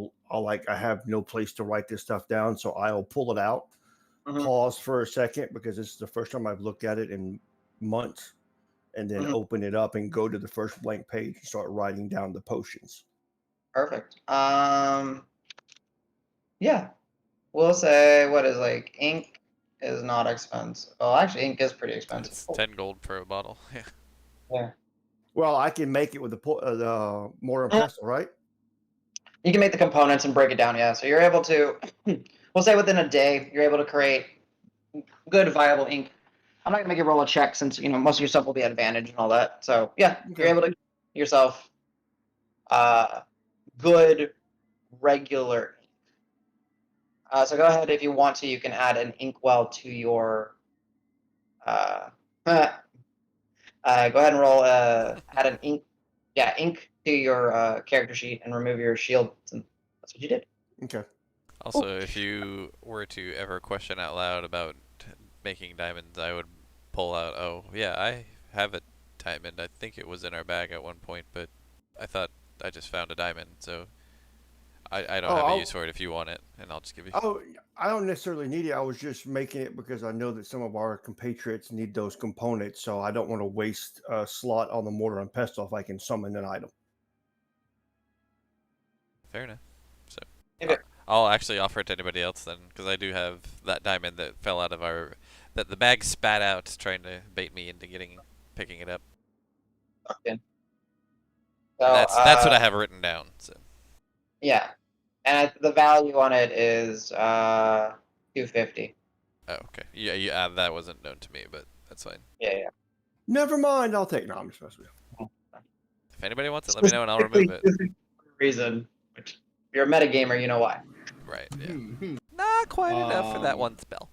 have no place to write this stuff down, so I'll pull it out, pause for a second because this is the first time I've looked at it in months, and then open it up and go to the first blank page and start writing down the potions. Perfect. Yeah. We'll say what is like ink is not expensive. Well, actually, ink is pretty expensive. It's 10 gold for a bottle. Yeah. Yeah. Well, I can make it with the mortar and pestle, right? You can make the components and break it down. Yeah. So you're able to. We'll say within a day, you're able to create good, viable ink. I'm not gonna make you roll a check since most of your stuff will be at advantage and all that. So yeah, you're able to get yourself good, regular. So go ahead if you want to. You can add an inkwell to your. Go ahead and roll. Add an ink. Yeah, ink to your character sheet and remove your shield. And that's what you did. Okay. Also, if you were to ever question out loud about making diamonds, I would pull out. Oh yeah, I have a diamond. I think it was in our bag at one point, but I thought I just found a diamond, so. I don't have a use for it if you want it, and I'll just give you. Oh, I don't necessarily need it. I was just making it because I know that some of our compatriots need those components, so I don't want to waste a slot on the mortar and pestle if I can summon an item. Fair enough. So I'll actually offer it to anybody else then, because I do have that diamond that fell out of that the bag spat out, trying to bait me into picking it up. Okay. So, that's what I have written down. So. Yeah. And the value on it is $250. Oh, okay. Yeah, that wasn't known to me, but that's fine. Yeah. Never mind. I'll take it. No, I'm just messing with you. If anybody wants it, let me know and I'll remove it. Reason, which if you're a metagamer, you know why. Right. Yeah. Not quite enough for that one spell.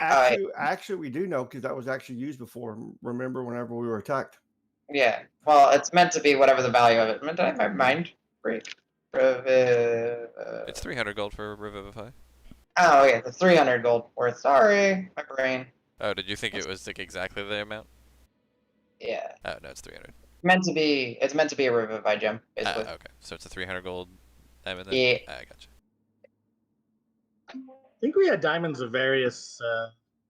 Actually, we do know because that was actually used before. Remember, whenever we were attacked. Yeah. Well, it's meant to be whatever the value of it. Did I have my mind break? It's 300 gold for Revivify. Oh, okay. It's 300 gold worth. Sorry, my brain. Oh, did you think it was like exactly the amount? Yeah. Oh, no, it's 300. It's meant to be a Revivify gem, basically. Okay. So it's a 300 gold diamond then? Yeah. I gotcha. I think we had diamonds of various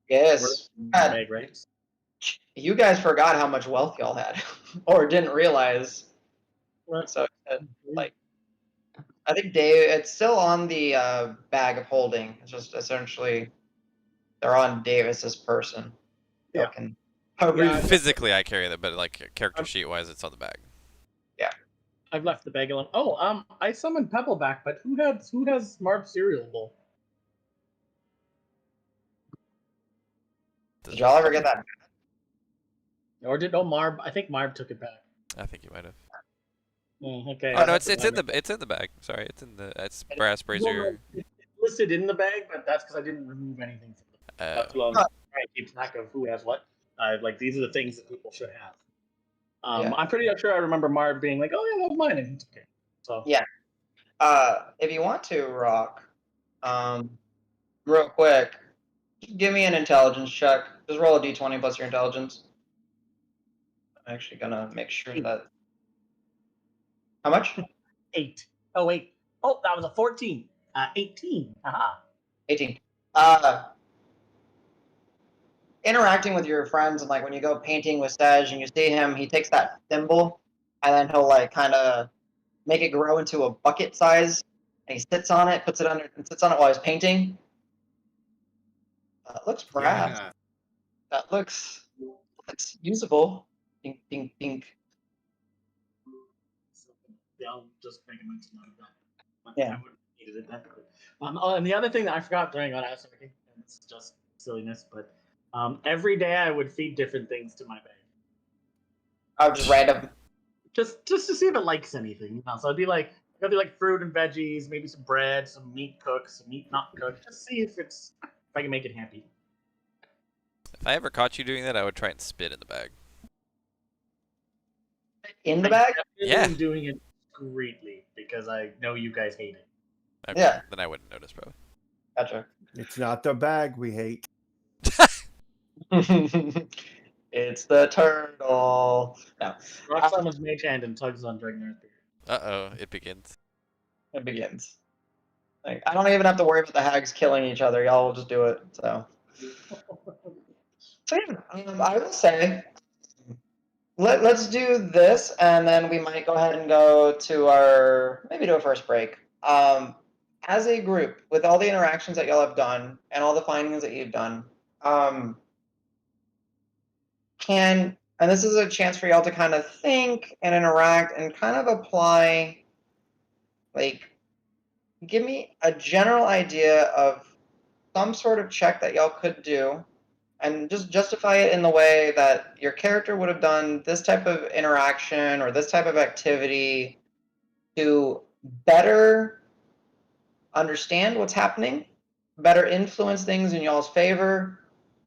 yes. bag rates. You guys forgot how much wealth y'all had. Or didn't realize. Right. So, like, I think it's still on the bag of holding. It's just essentially they're on Davis's person. Yeah. Physically, I carry that, but like character sheet wise, it's on the bag. I've left the bag alone. Oh, I summoned Pebble back, but who has Marv's cereal bowl? Did y'all ever get that? Or did Marv? I think Marv took it back. I think you might have. Okay. Oh no, it's in the bag. Sorry, it's brass brazier. It's listed in the bag, but that's because I didn't remove anything from the bag. That's what I was trying to keep track of who has what. Like these are the things that people should have. Yeah. I'm pretty sure I remember Marv being like, "Oh yeah, that was mine," and it's okay. So Yeah. If you want to, Rock, real quick, give me an intelligence check. Just roll a d20 plus your intelligence. I'm actually gonna make sure that. How much? 8. Oh wait. Oh, that was a 14. 18. Aha. 18. Interacting with your friends and like when you go painting with Sej and you see him, he takes that thimble and then he'll like kind of make it grow into a bucket size and he sits on it, puts it under, and sits on it while he's painting. That looks brass. Yeah. That looks usable. Pink, pink, pink. Yeah, I'll just make a mental note of that. Yeah. I would have needed it definitely. Oh, and the other thing that I forgot during on Ask and it's just silliness, but every day I would feed different things to my bag. I would just random. Just to see if it likes anything. You know? So I'd be like fruit and veggies, maybe some bread, some meat cooked, some meat not cooked. Just see if I can make it happy. If I ever caught you doing that, I would try and spit in the bag. In the bag? Yeah. I'm doing it discreetly because I know you guys hate it. Okay, Yeah. Then I wouldn't notice probably. Gotcha. It's not the bag we hate. It's the turtle. No. Rock summons Mage Hand and tugs on Dragnar's beard. Uh-oh, it begins. It begins. Like I don't even have to worry about the hags killing each other. Y'all will just do it. So yeah, I will say, let's do this, and then we might go ahead and go to our first break. As a group, with all the interactions that y'all have done and all the findings that you've done, and this is a chance for y'all to kind of think and interact and kind of apply, like, give me a general idea of some sort of check that y'all could do and just justify it in the way that your character would have done this type of interaction or this type of activity to better understand what's happening, better influence things in y'all's favor,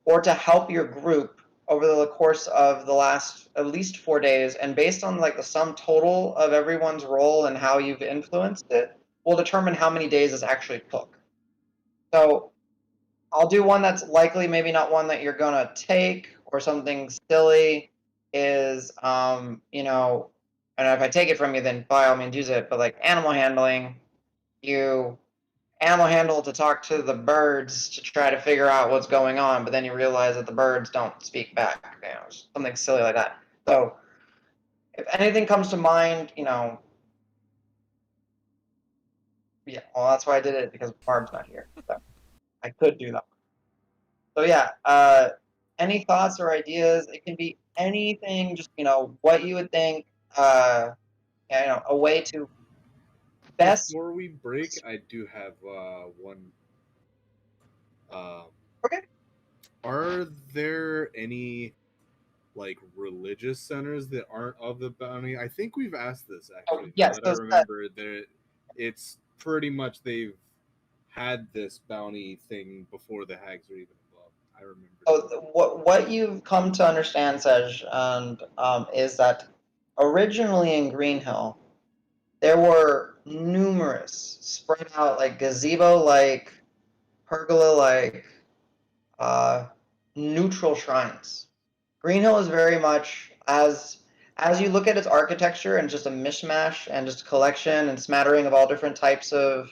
or to help your group over the course of the last at least 4 days. And based on like the sum total of everyone's role and how you've influenced it, will determine how many days this actually took. So I'll do one that's likely maybe not one that you're gonna take or something silly is you know, and if I take it from you then by all means use it, but like animal handling, you animal handle to talk to the birds to try to figure out what's going on, but then you realize that the birds don't speak back, you know, something silly like that. So if anything comes to mind, you know, yeah, well that's why I did it because Barb's not here. So I could do that. So yeah, any thoughts or ideas? It can be anything, just you know, what you would think, you know, a way to best. Before we break, I do have one. Okay. Are there any like religious centers that aren't of the bounty? I think we've asked this actually. yes, But I remember that it's pretty much they've had this bounty thing before the hags were even involved. I remember. What you've come to understand, Sej, and is that originally in Green Hill, there were numerous spread out like gazebo-like, pergola-like, neutral shrines. Green Hill is very much as you look at its architecture and just a mishmash and just a collection and smattering of all different types of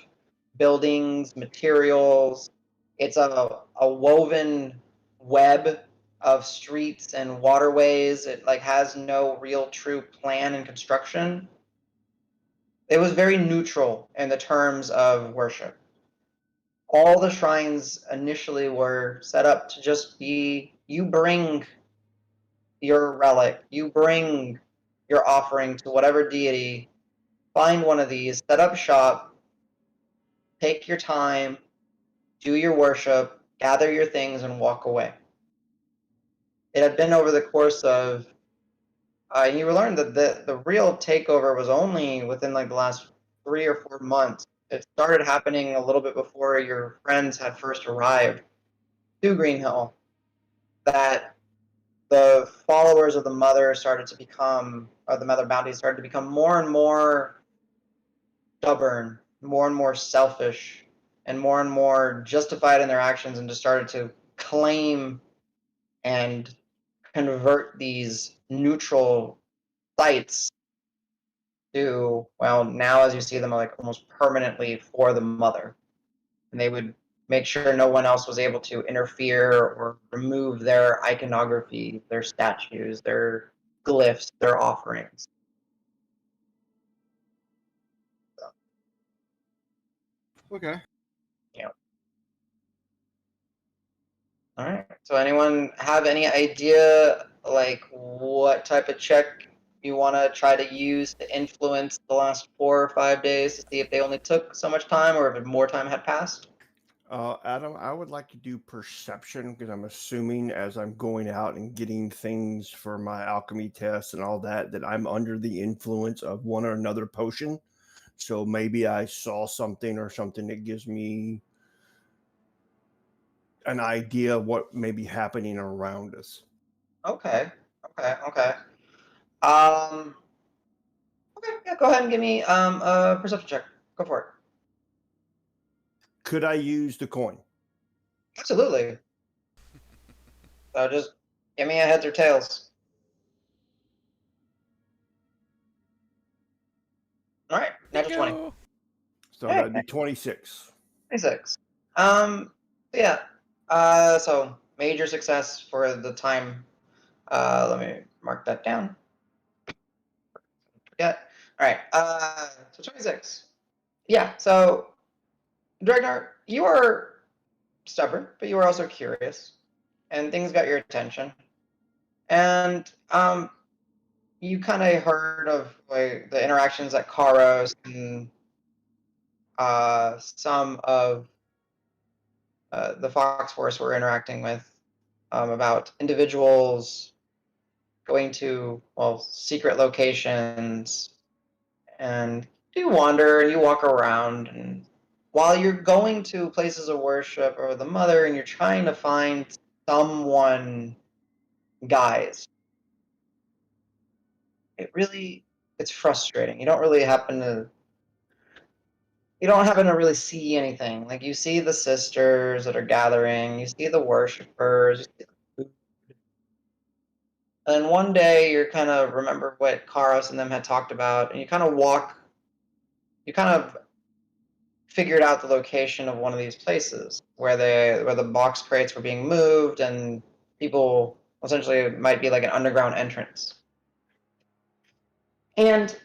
buildings, materials. It's a woven web of streets and waterways. It like has no real true plan and construction. It was very neutral in the terms of worship. All the shrines initially were set up to just be, you bring your relic, you bring your offering to whatever deity, find one of these, set up shop, take your time, do your worship, gather your things, and walk away. It had been over the course of, you learned that the real takeover was only within like the last 3 or 4 months. It started happening a little bit before your friends had first arrived to Green Hill, that the followers of the Mother started to become, or the Mother Bounty started to become more and more stubborn, more and more selfish, and more justified in their actions, and just started to claim and convert these neutral sites to, well, now as you see them, like almost permanently for the Mother. And they would make sure no one else was able to interfere or remove their iconography, their statues, their glyphs, their offerings. Okay. Yeah. All right. So anyone have any idea like what type of check you want to try to use to influence the last 4 or 5 days to see if they only took so much time or if more time had passed? Adam, I would like to do perception because I'm assuming as I'm going out and getting things for my alchemy tests and all that, that I'm under the influence of one or another potion. So maybe I saw something or something that gives me an idea of what may be happening around us. Okay. Um. Okay. Yeah. Go ahead and give me a perception check. Go for it. Could I use the coin? Absolutely. So just give me a heads or tails. All right. Natural 20. Bingo! So Hey. that'd be 26. 26. Yeah. So major success for the time. Let me mark that down. Forget. All right. So 26. Yeah. So Dragnar, you are stubborn, but you are also curious, and things got your attention. And you kind of heard of like the interactions that Karos and some of the Fox Force were interacting with about individuals going to, well, secret locations, and you wander and you walk around, and while you're going to places of worship or the Mother and you're trying to find someone, guys, it's frustrating. You don't happen to really see anything. Like you see the sisters that are gathering, you see the worshipers, you see the food. And then one day you're kind of remember what Karos and them had talked about, and you kind of figured out the location of one of these places where the box crates were being moved, and people essentially, it might be like an underground entrance. And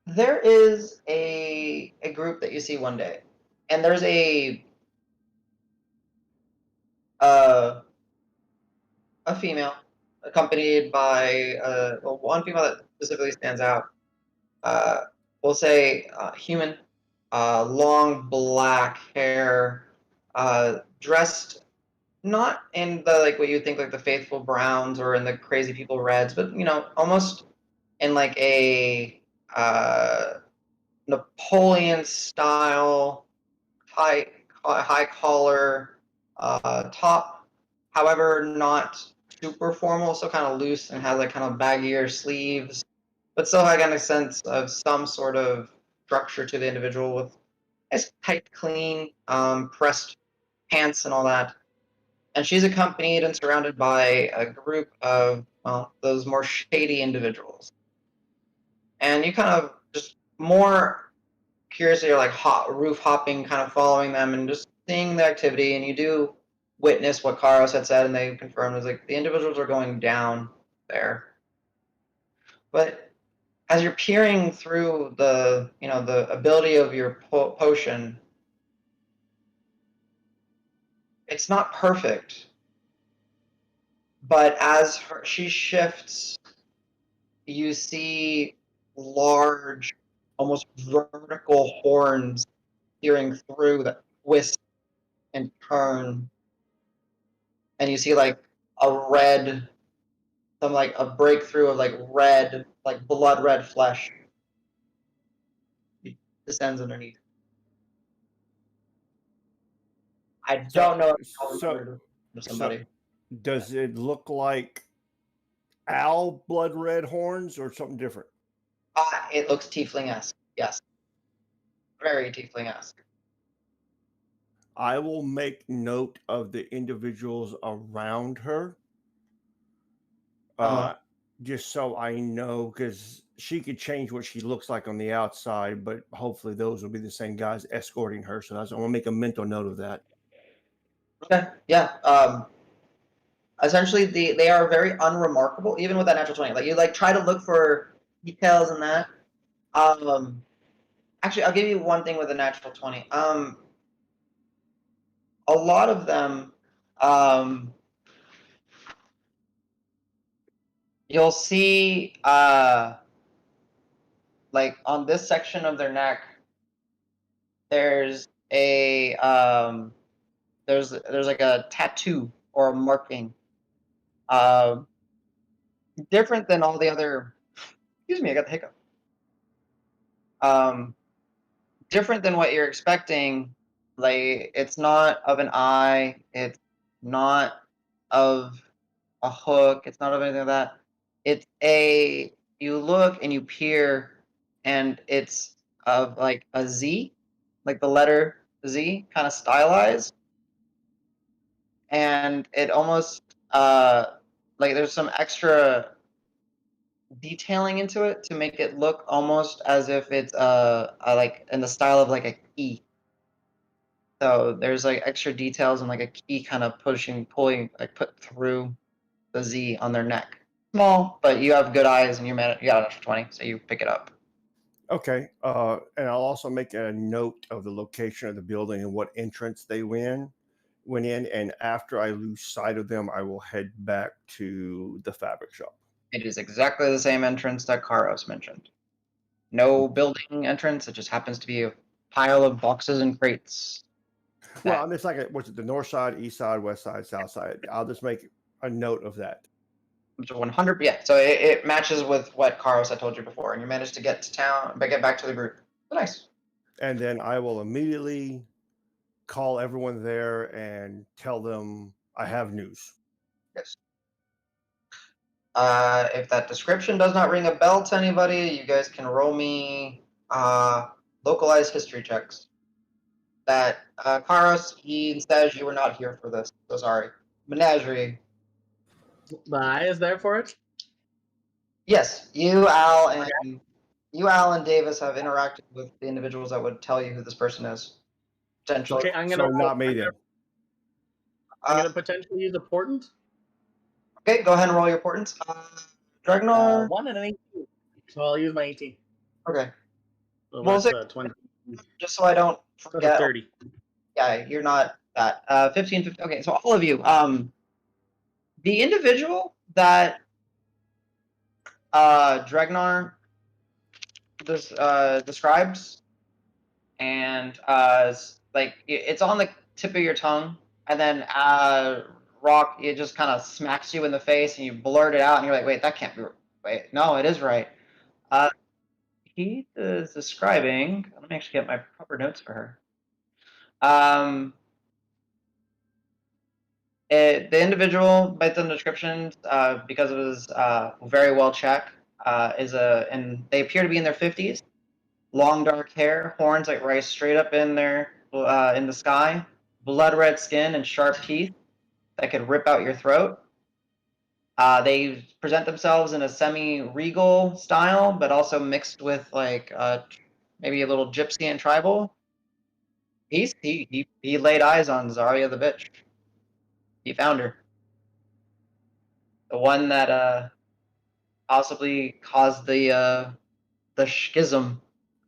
there is a group that you see one day, and there's uh, a female accompanied by one female that specifically stands out. We'll say human, long black hair, dressed not in the like what you think like the faithful browns or in the crazy people reds, but almost in like a Napoleon style high collar top, however not super formal, so kind of loose and has like kind of baggier sleeves, but still had kind of a sense of some sort of structure to the individual with nice tight, clean, pressed pants and all that. And she's accompanied and surrounded by a group of, well, those more shady individuals. And you kind of just more curiously are like roof hopping, kind of following them and just seeing the activity. And you do witness what Karos had said, and they confirmed was like the individuals are going down there. But as you're peering through the ability of your potion, it's not perfect. But as she shifts, you see large, almost vertical horns peering through that twist and turn. And you see like a red, like a breakthrough of like red, like blood red flesh descends underneath. I don't know if I'll remember somebody. Does it look like owl blood red horns or something different? It looks tiefling-esque. Yes. Very tiefling-esque. I will make note of the individuals around her. Just so I know, because she could change what she looks like on the outside, but hopefully those will be the same guys escorting her. So I want to make a mental note of that. Okay. Yeah. Essentially, they are very unremarkable, even with that natural 20. Like you like try to look for details in that. Actually, I'll give you one thing with a natural 20. A lot of them, you'll see, like on this section of their neck, there's a there's like a tattoo or a marking, different than all the other. Excuse me, I got the hiccup. Different than what you're expecting. Like it's not of an eye. It's not of a hook. It's not of anything like that. It's you look and you peer, and it's of like a Z, like the letter Z, kind of stylized, and it almost like there's some extra detailing into it to make it look almost as if it's like in the style of like a key. So there's like extra details and like a key kind of pulling, like put through the Z on their neck. Small, but you have good eyes and you got an extra 20, so you pick it up. Okay. And I'll also make a note of the location of the building and what entrance they went in. And after I lose sight of them, I will head back to the fabric shop. It is exactly the same entrance that Karos mentioned. No building entrance. It just happens to be a pile of boxes and crates. Well, I'm just like, what's it, the north side, east side, west side, south side? I'll just make a note of that. 100, yeah. So it matches with what Karos had told you before, and you managed to get to town, but get back to the group. Nice. And then I will immediately call everyone there and tell them I have news. Yes. If that description does not ring a bell to anybody, you guys can roll me localized history checks. That Karos, he says you were not here for this. So sorry. Menagerie. The eye is there for it? Yes, you, Al, and Davis have interacted with the individuals that would tell you who this person is. Potentially. Okay, I'm gonna not me then. I'm gonna potentially use a portent. Okay, go ahead and roll your portents. Dragnar. 1 and an 18. So I'll use my 18. Okay. So Well, that's 20. Just so I don't That's a forget. 30. Yeah, you're not that. 15, 15. Okay, so all of you. The individual that Dragnar describes, and like it's on the tip of your tongue, and then Rock, it just kind of smacks you in the face, and you blurt it out, and you're like, wait, that can't be. Wait, no, it is right. He is describing. Let me actually get my proper notes for her. The individual, based on the description, because it was very well checked, and they appear to be in their 50s. Long dark hair, horns that rise straight up in the sky, blood red skin, and sharp teeth that could rip out your throat. They present themselves in a semi-regal style, but also mixed with like maybe a little gypsy and tribal. He laid eyes on Zarya the bitch. He found her. The one that possibly caused the schism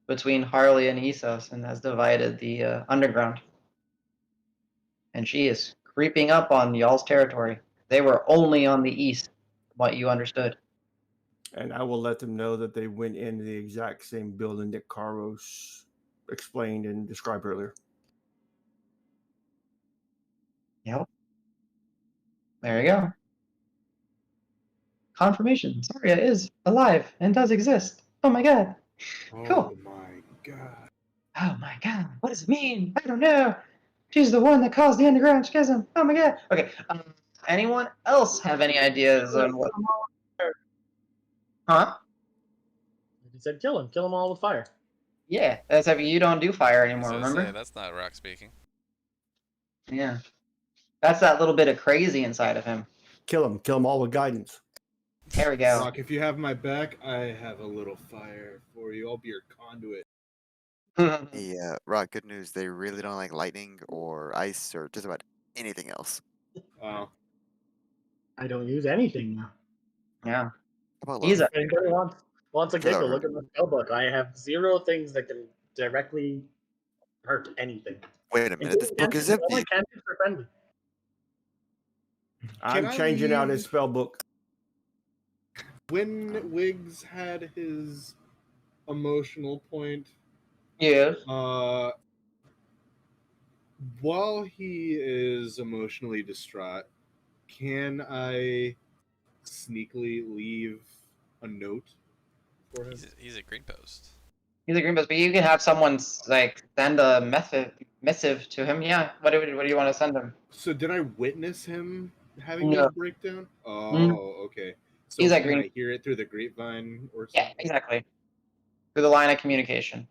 between Harley and Essos and has divided the underground. And she is creeping up on y'all's territory. They were only on the east, from what you understood. And I will let them know that they went into the exact same building that Carlos explained and described earlier. Yep. There you go. Confirmation. Saria is alive and does exist. Oh my god. Cool. Oh my god. Oh my god. What does it mean? I don't know. She's the one that caused the underground schism. Oh my god. Okay. Anyone else have any ideas on what? Huh? He said, kill him. Kill them all with fire. Yeah. That's if you don't do fire I was anymore. gonna Remember? say, that's not Rock speaking. Yeah. That's that little bit of crazy inside of him. Kill them all with guidance. There we go. Rock, if you have my back, I have a little fire for you. I'll be your conduit. Hey, Rock, good news. They really don't like lightning or ice or just about anything else. Wow. I don't use anything now. Yeah. How about He's love? If anybody wants a Is that giggle, right? look at my spell book. I have 0 things that can directly hurt anything. Wait a minute, this book is All my empty. cantrips are friendly. I'm I changing out his leave- spell book. When Wiggs had his emotional point, Yes. while he is emotionally distraught, can I sneakily leave a note for him? He's a green post. He's a green post, but you can have someone like send a missive to him. Yeah. What do you want to send him? So did I witness him having No. this breakdown? Oh, okay. So He's a can green- I hear it through the grapevine or Yeah, something? exactly. Through the line of communication.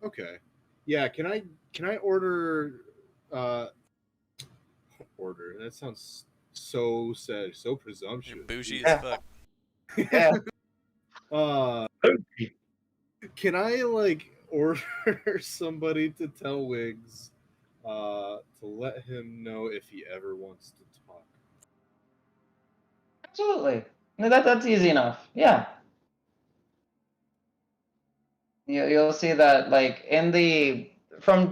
Okay. Yeah, can I order order? That sounds so sad, so You're presumptuous. bougie Yeah. as fuck. Yeah. Can I like order somebody to tell Wiggs to let him know if he ever wants to talk? Absolutely. No, that's easy enough. Yeah. You'll see that like in the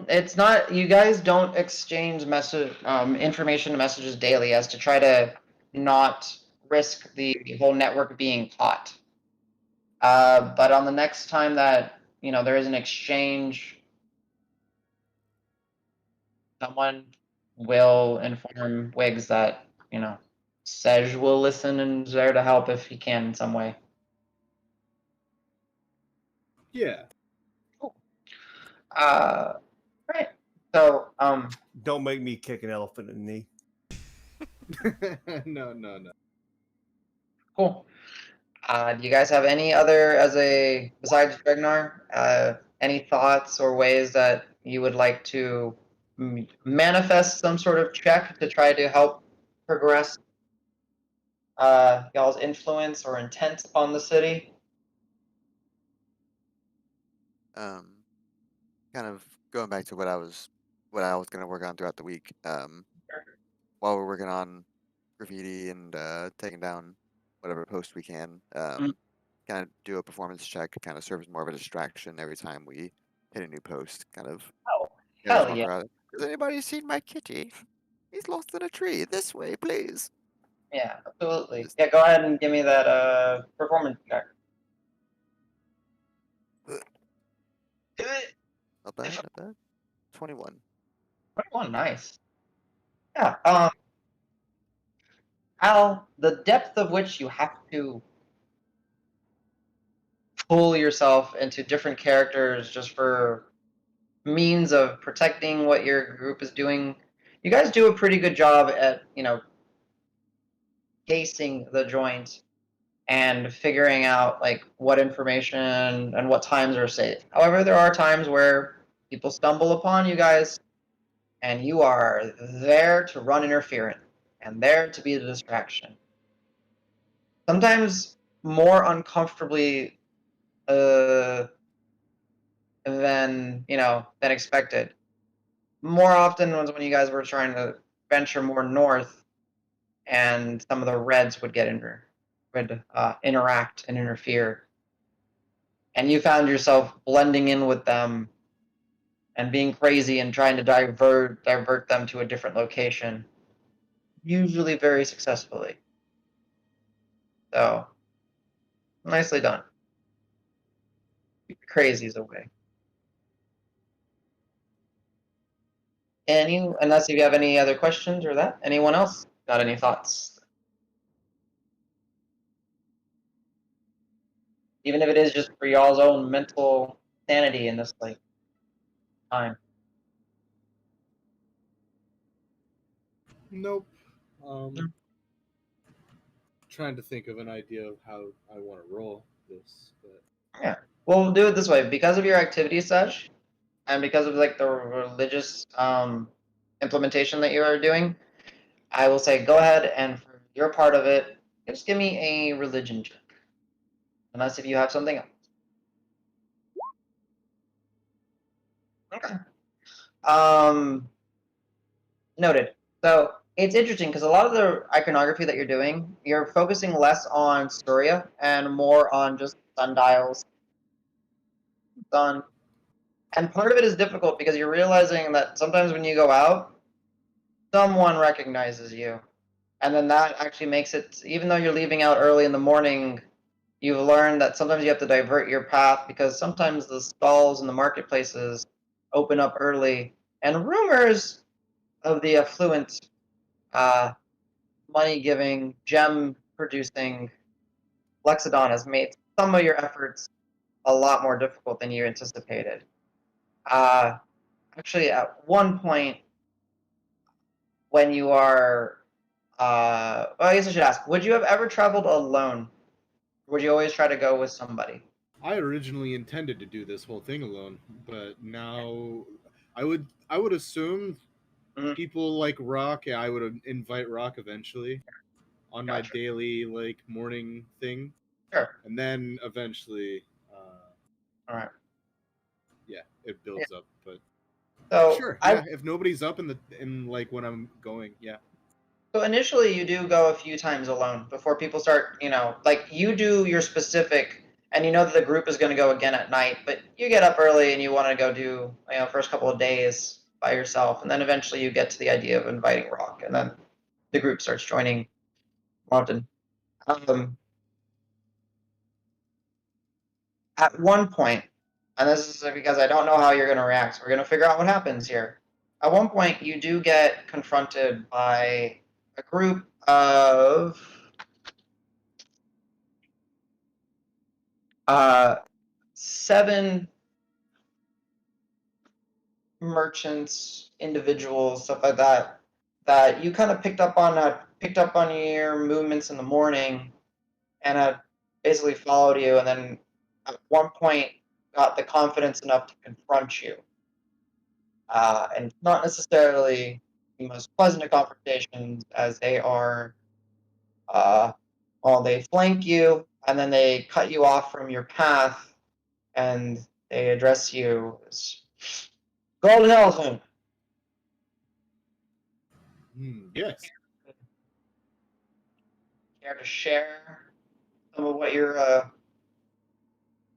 it's not, you guys don't exchange message information messages daily as to try to not risk the whole network being caught. But on the next time that there is an exchange, someone will inform Wiggs that Sej will listen and is there to help if he can in some way. Yeah. Right. So Don't make me kick an elephant in the knee. No. cool. Do you guys have any other, besides Dregnar, any thoughts or ways that you would like to manifest some sort of check to try to help progress y'all's influence or intent upon the city? Kind of going back to what I was going to work on throughout the week. While we're working on graffiti and taking down whatever post we can, kind of do a performance check. Kind of serve as more of a distraction every time we hit a new post. Kind of. Oh, just hell walk yeah. around, has anybody seen my kitty? He's lost in a tree. This way, please. Yeah, absolutely. Just- Yeah, go ahead and give me that performance check. Not bad, not bad. 21. 21, nice. Yeah, Al, the depth of which you have to pull yourself into different characters just for means of protecting what your group is doing. You guys do a pretty good job at, casing the joint and figuring out like what information and what times are safe. However, there are times where people stumble upon you guys and you are there to run interference and there to be the distraction. Sometimes more uncomfortably than than expected. More often was when you guys were trying to venture more north, and some of the Reds would interact and interfere, and you found yourself blending in with them and being crazy and trying to divert them to a different location, usually very successfully. So Nicely done. Keep the crazies away. Unless you have any other questions or that. Anyone else got any thoughts? Even if it is just for y'all's own mental sanity in this like time. Nope. Trying to think of an idea of how I want to roll this, but Yeah. Well, we'll do it this way. Because of your activity such, and because of like the religious implementation that you are doing, I will say go ahead and for your part of it, just give me a religion check. Unless if you have something else. Okay. Noted. So it's interesting because a lot of the iconography that you're doing, you're focusing less on Surya and more on just sundials, sun. And part of it is difficult because you're realizing that sometimes when you go out, someone recognizes you. And then that actually makes it, even though you're leaving out early in the morning, you've learned that sometimes you have to divert your path because sometimes the stalls in the marketplaces open up early. And rumors of the affluent, money-giving, gem-producing Lexodon has made some of your efforts a lot more difficult than you anticipated. Actually, at one point, when you are, well, I guess I should ask, would you have ever traveled alone? Or would you always try to go with somebody? I originally intended to do this whole thing alone, but now I would assume Mhm. people like Rock. I would invite Rock eventually on my Gotcha. daily like morning thing, Sure. and then eventually, All right. yeah, it Yeah. builds up. But So sure, yeah, if nobody's up in like when I'm going, yeah. So initially, you do go a few times alone before people start, like you do your specific, and you know that the group is going to go again at night, but you get up early and you want to go do, first couple of days by yourself, and then eventually you get to the idea of inviting Rock, and then the group starts joining Mountain. At one point, and this is because I don't know how you're going to react, so we're going to figure out what happens here. At one point, you do get confronted by a group of 7 merchants, individuals, stuff like that, that you kind of picked up on your movements in the morning, and had basically followed you, and then at one point got the confidence enough to confront you, and not necessarily the most pleasant of confrontations, as they are, well, they flank you, and then they cut you off from your path, and they address you as Golden Elephant. Yes. Care to share some of what you're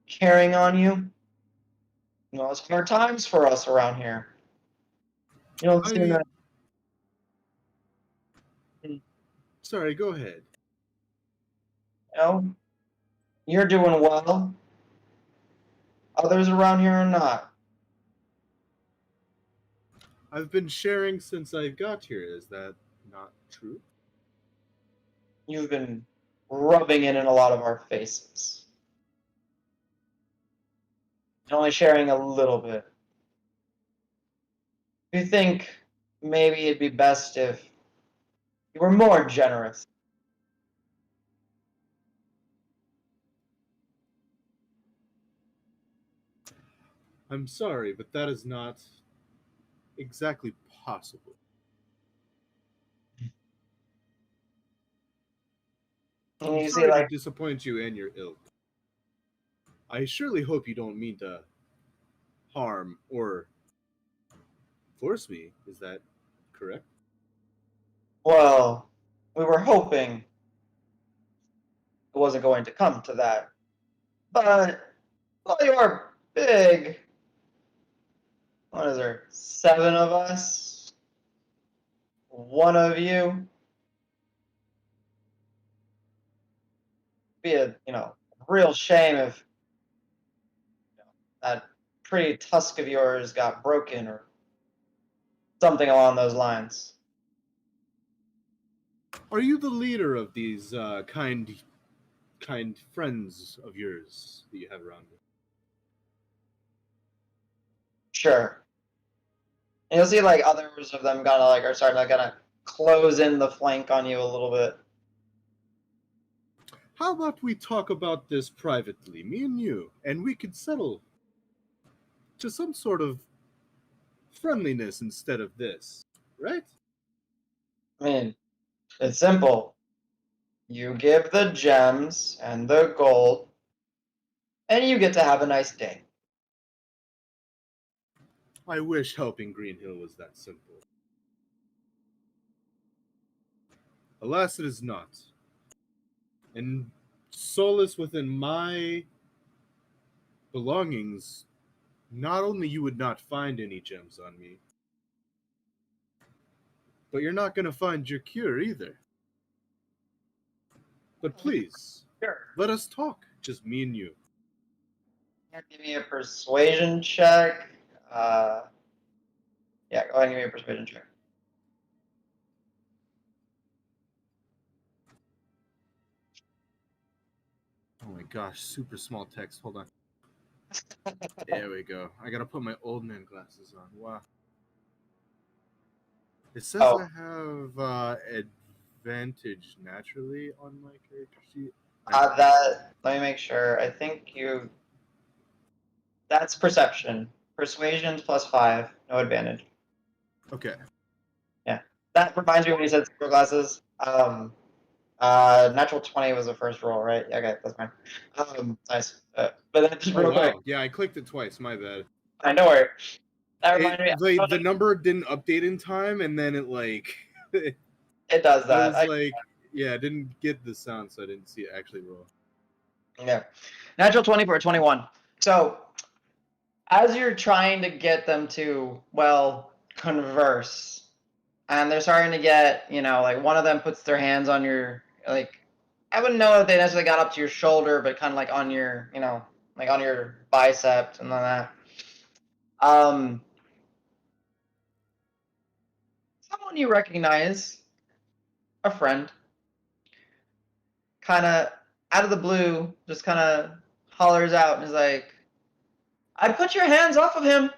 carrying on you? It's hard times for us around here. You don't seem I to, sorry. Go ahead. you're doing well. Others around here are not. I've been sharing since I got here. Is that not true? You've been rubbing it in a lot of our faces. And only sharing a little bit. You think maybe it'd be best if you were more generous. I'm sorry, but that is not exactly possible. And I'm you see, sorry to like, disappoint you and your ilk. I surely hope you don't mean to harm or force me. Is that correct? well, we were hoping it wasn't going to come to that. But, well, you are big. What is there? 7 of us? One of you? Be a, real shame if that pretty tusk of yours got broken or something along those lines. Are you the leader of these kind friends of yours that you have around you? Sure. And you'll see like others of them kind of like are starting to kind of close in the flank on you a little bit. How about we talk about this privately, me and you, and we could settle to some sort of friendliness instead of this, right? I mean, it's simple. You give the gems and the gold, and you get to have a nice day. I wish helping Green Hill was that simple. Alas, it is not. And solace within my belongings, not only you would not find any gems on me, but you're not going to find your cure either. But please, Sure. let us talk, just me and you. Give me a persuasion check. Yeah, go ahead and give me a persuasion check. Oh my gosh, super small text. Hold on. There we go. I gotta put my old man glasses on. Wow. It says Oh. I have advantage naturally on my character sheet. Let me make sure. I think that's perception. Persuasion's +5, no advantage. Okay. Yeah. That reminds me when you said super glasses. Natural 20 was the first roll, right? Yeah, okay, that's fine. Nice. But then just real quick. Yeah, I clicked it twice. My bad. I know where. That reminds me. The number didn't update in time, and then it like It does that. I was yeah, I didn't get the sound, so I didn't see it actually roll. Yeah. Natural 20 for a 21. So, as you're trying to get them to, well, converse, and they're starting to get, like one of them puts their hands on your, like, I wouldn't know if they necessarily got up to your shoulder, but kind of like on your, like on your bicep and all that. Someone you recognize, a friend, kind of out of the blue, just kind of hollers out and is like, "I'd put your hands off of him.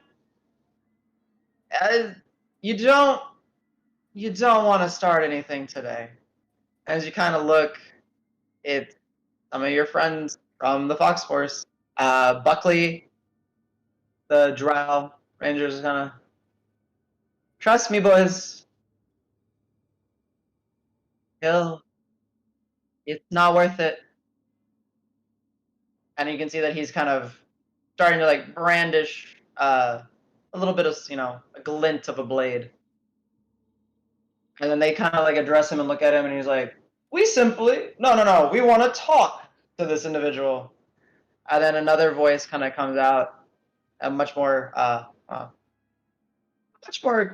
You don't want to start anything today." As you kind of look, it's some of your friends from the Fox Force. Buckley, the Drow Rangers, is gonna trust me, boys. It's not worth it. And you can see that he's kind of starting to like brandish a little bit of, a glint of a blade. And then they kind of like address him and look at him, and he's like, "We simply, no, we want to talk to this individual." And then another voice kind of comes out, much more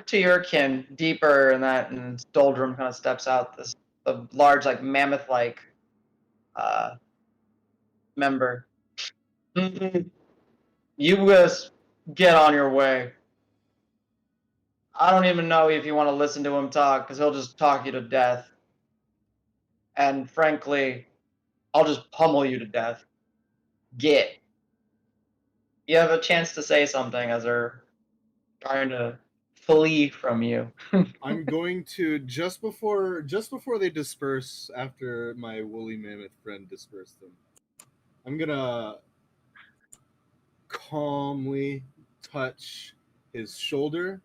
to your kin, deeper in that, and Doldrum kind of steps out, the large, like mammoth-like member. You guys get on your way. I don't even know if you want to listen to him talk, because he'll just talk you to death. And frankly, I'll just pummel you to death. Get. You have a chance to say something as they're trying to flee from you. I'm going to just before they disperse, after my woolly mammoth friend dispersed them, I'm gonna calmly touch his shoulder,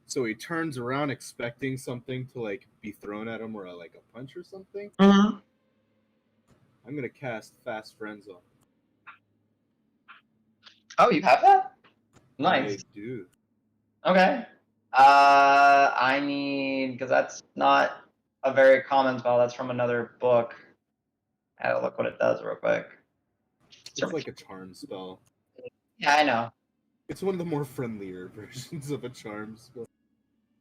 so he turns around expecting something to like be thrown at him, or like a punch or something. Mm-hmm. I'm gonna cast Fast Friends on him. Oh, you have that? Nice. I do. Okay. I need, because that's not a very common spell. That's from another book. I gotta look what it does real quick. It's like a charm spell. Yeah, I know. It's one of the more friendlier versions of a charm spell.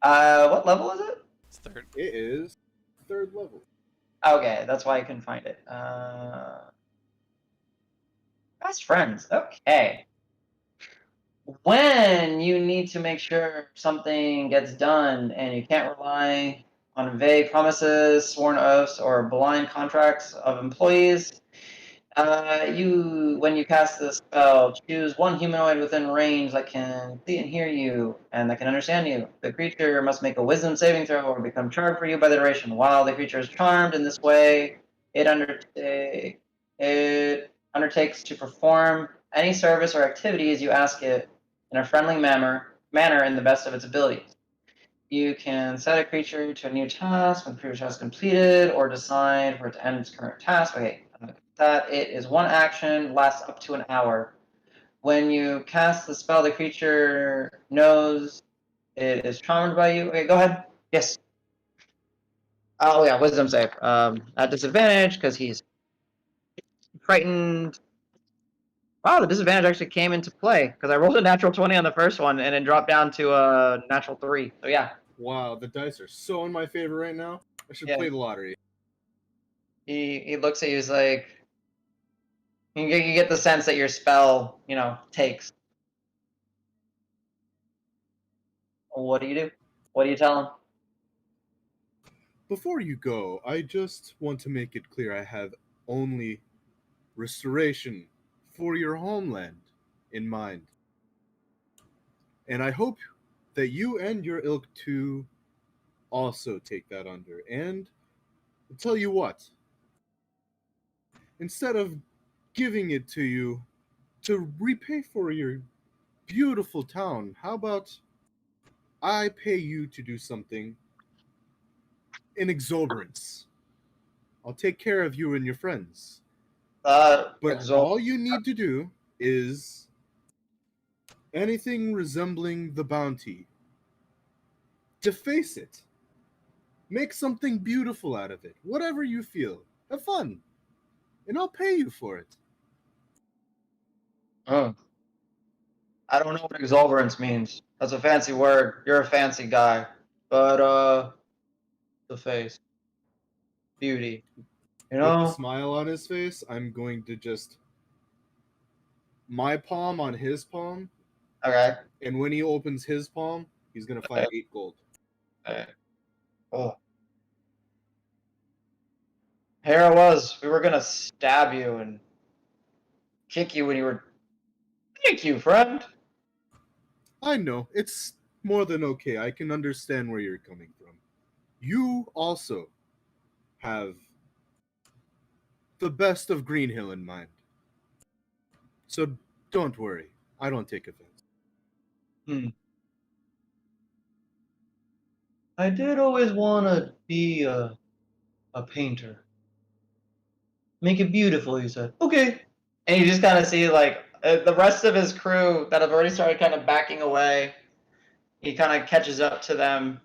What level is it? It's third. It is 3rd level. Okay, that's why I couldn't find it. Best friends. Okay. When you need to make sure something gets done and you can't rely on vague promises, sworn oaths, or blind contracts of employees, when you cast this spell, choose one humanoid within range that can see and hear you and that can understand you. The creature must make a wisdom saving throw or become charmed for you by the duration. While the creature is charmed in this way, it undertakes to perform any service or activities you ask it in a friendly manner in the best of its abilities. You can set a creature to a new task when the previous task is completed, or decide where to end its current task. Okay, that it is one action, lasts up to an hour. When you cast the spell, the creature knows it is charmed by you. Okay, go ahead. Yes. Oh yeah, wisdom save. At disadvantage because he's frightened. Wow, the disadvantage actually came into play because I rolled a natural 20 on the first one and then dropped down to a natural 3. So yeah. Wow, the dice are so in my favor right now. I should play the lottery. He looks at you. He's like, you get the sense that your spell, takes. What do you do? What do you tell him? Before you go, I just want to make it clear I have only restoration for your homeland in mind. And I hope that you and your ilk too also take that under. And I'll tell you what, instead of giving it to you to repay for your beautiful town, how about I pay you to do something in exuberance? I'll take care of you and your friends. But all you need to do is anything resembling the bounty. Deface it. Make something beautiful out of it. Whatever you feel. Have fun. And I'll pay you for it. Oh. I don't know what exuberance means. That's a fancy word. You're a fancy guy. But, the face. Beauty. You With the know? smile on his face, I'm going to just my palm on his palm. Okay. And when he opens his palm, he's going to find 8 gold. Okay. Oh. Here I was. We were going to stab you and kick you when you were... Thank you, friend. I know. It's more than okay. I can understand where you're coming from. You also have the best of Greenhill in mind. So don't worry. I don't take offense. I did always want to be a painter. Make it beautiful, he said. Okay. And you just kind of see, like, the rest of his crew that have already started kind of backing away. He kind of catches up to them.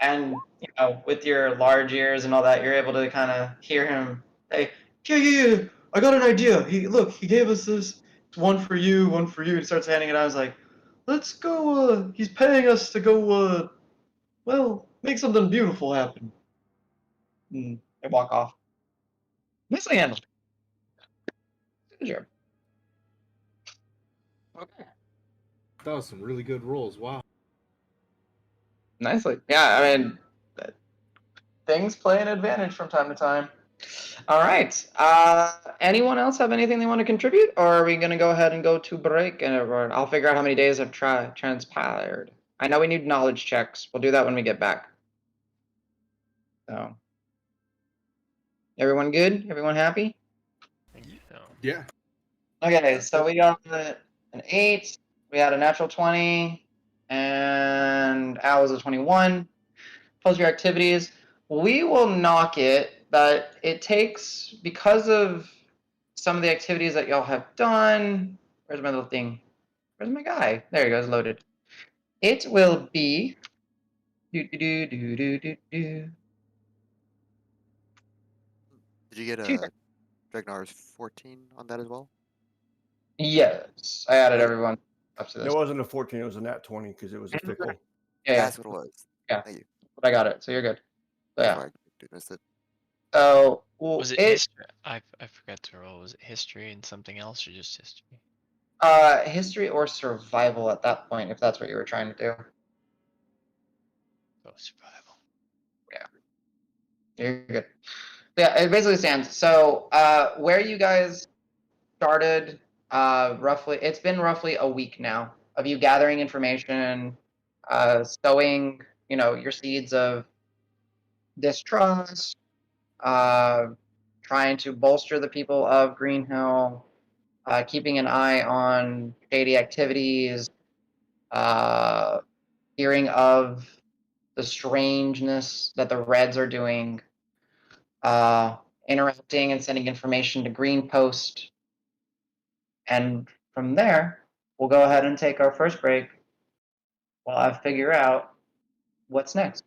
And, with your large ears and all that, you're able to kind of hear him say, yeah, I got an idea. He gave us this. It's one for you, one for you. And starts handing it out. I was like, let's go, he's paying us to go, make something beautiful happen. And they walk off. Nicely handled. Good job. Okay. That was some really good rolls. Wow. Nicely. Yeah, I mean, things play an advantage from time to time. All right. Anyone else have anything they want to contribute, or are we going to go ahead and go to break? And I'll figure out how many days have transpired. I know we need knowledge checks. We'll do that when we get back. So, everyone good? Everyone happy? Yeah. Okay, so we got an 8. We had a natural 20, and Al was a 21. Post your activities. We will knock it, but it takes, because of some of the activities that y'all have done. Where's my little thing? Where's my guy? There he goes, loaded. It will be. Did you get a Dragnar's 14 on that as well? Yes, I added everyone up to this. It wasn't a 14, it was a nat 20 because it was a fickle. Yeah, That's what it was. Yeah. Thank you. But I got it, so you're good. So, yeah. Sorry, I missed it. So Was it history? I forgot to roll. Was it history and something else, or just history? History or survival at that point, if that's what you were trying to do. Oh, survival. You're good. Yeah, it basically stands. So, where you guys started, roughly, it's been roughly a week now of you gathering information, sowing, your seeds of distrust, trying to bolster the people of Green Hill, keeping an eye on shady activities, hearing of the strangeness that the Reds are doing, interacting and sending information to Green Post. And from there, we'll go ahead and take our first break while I figure out what's next.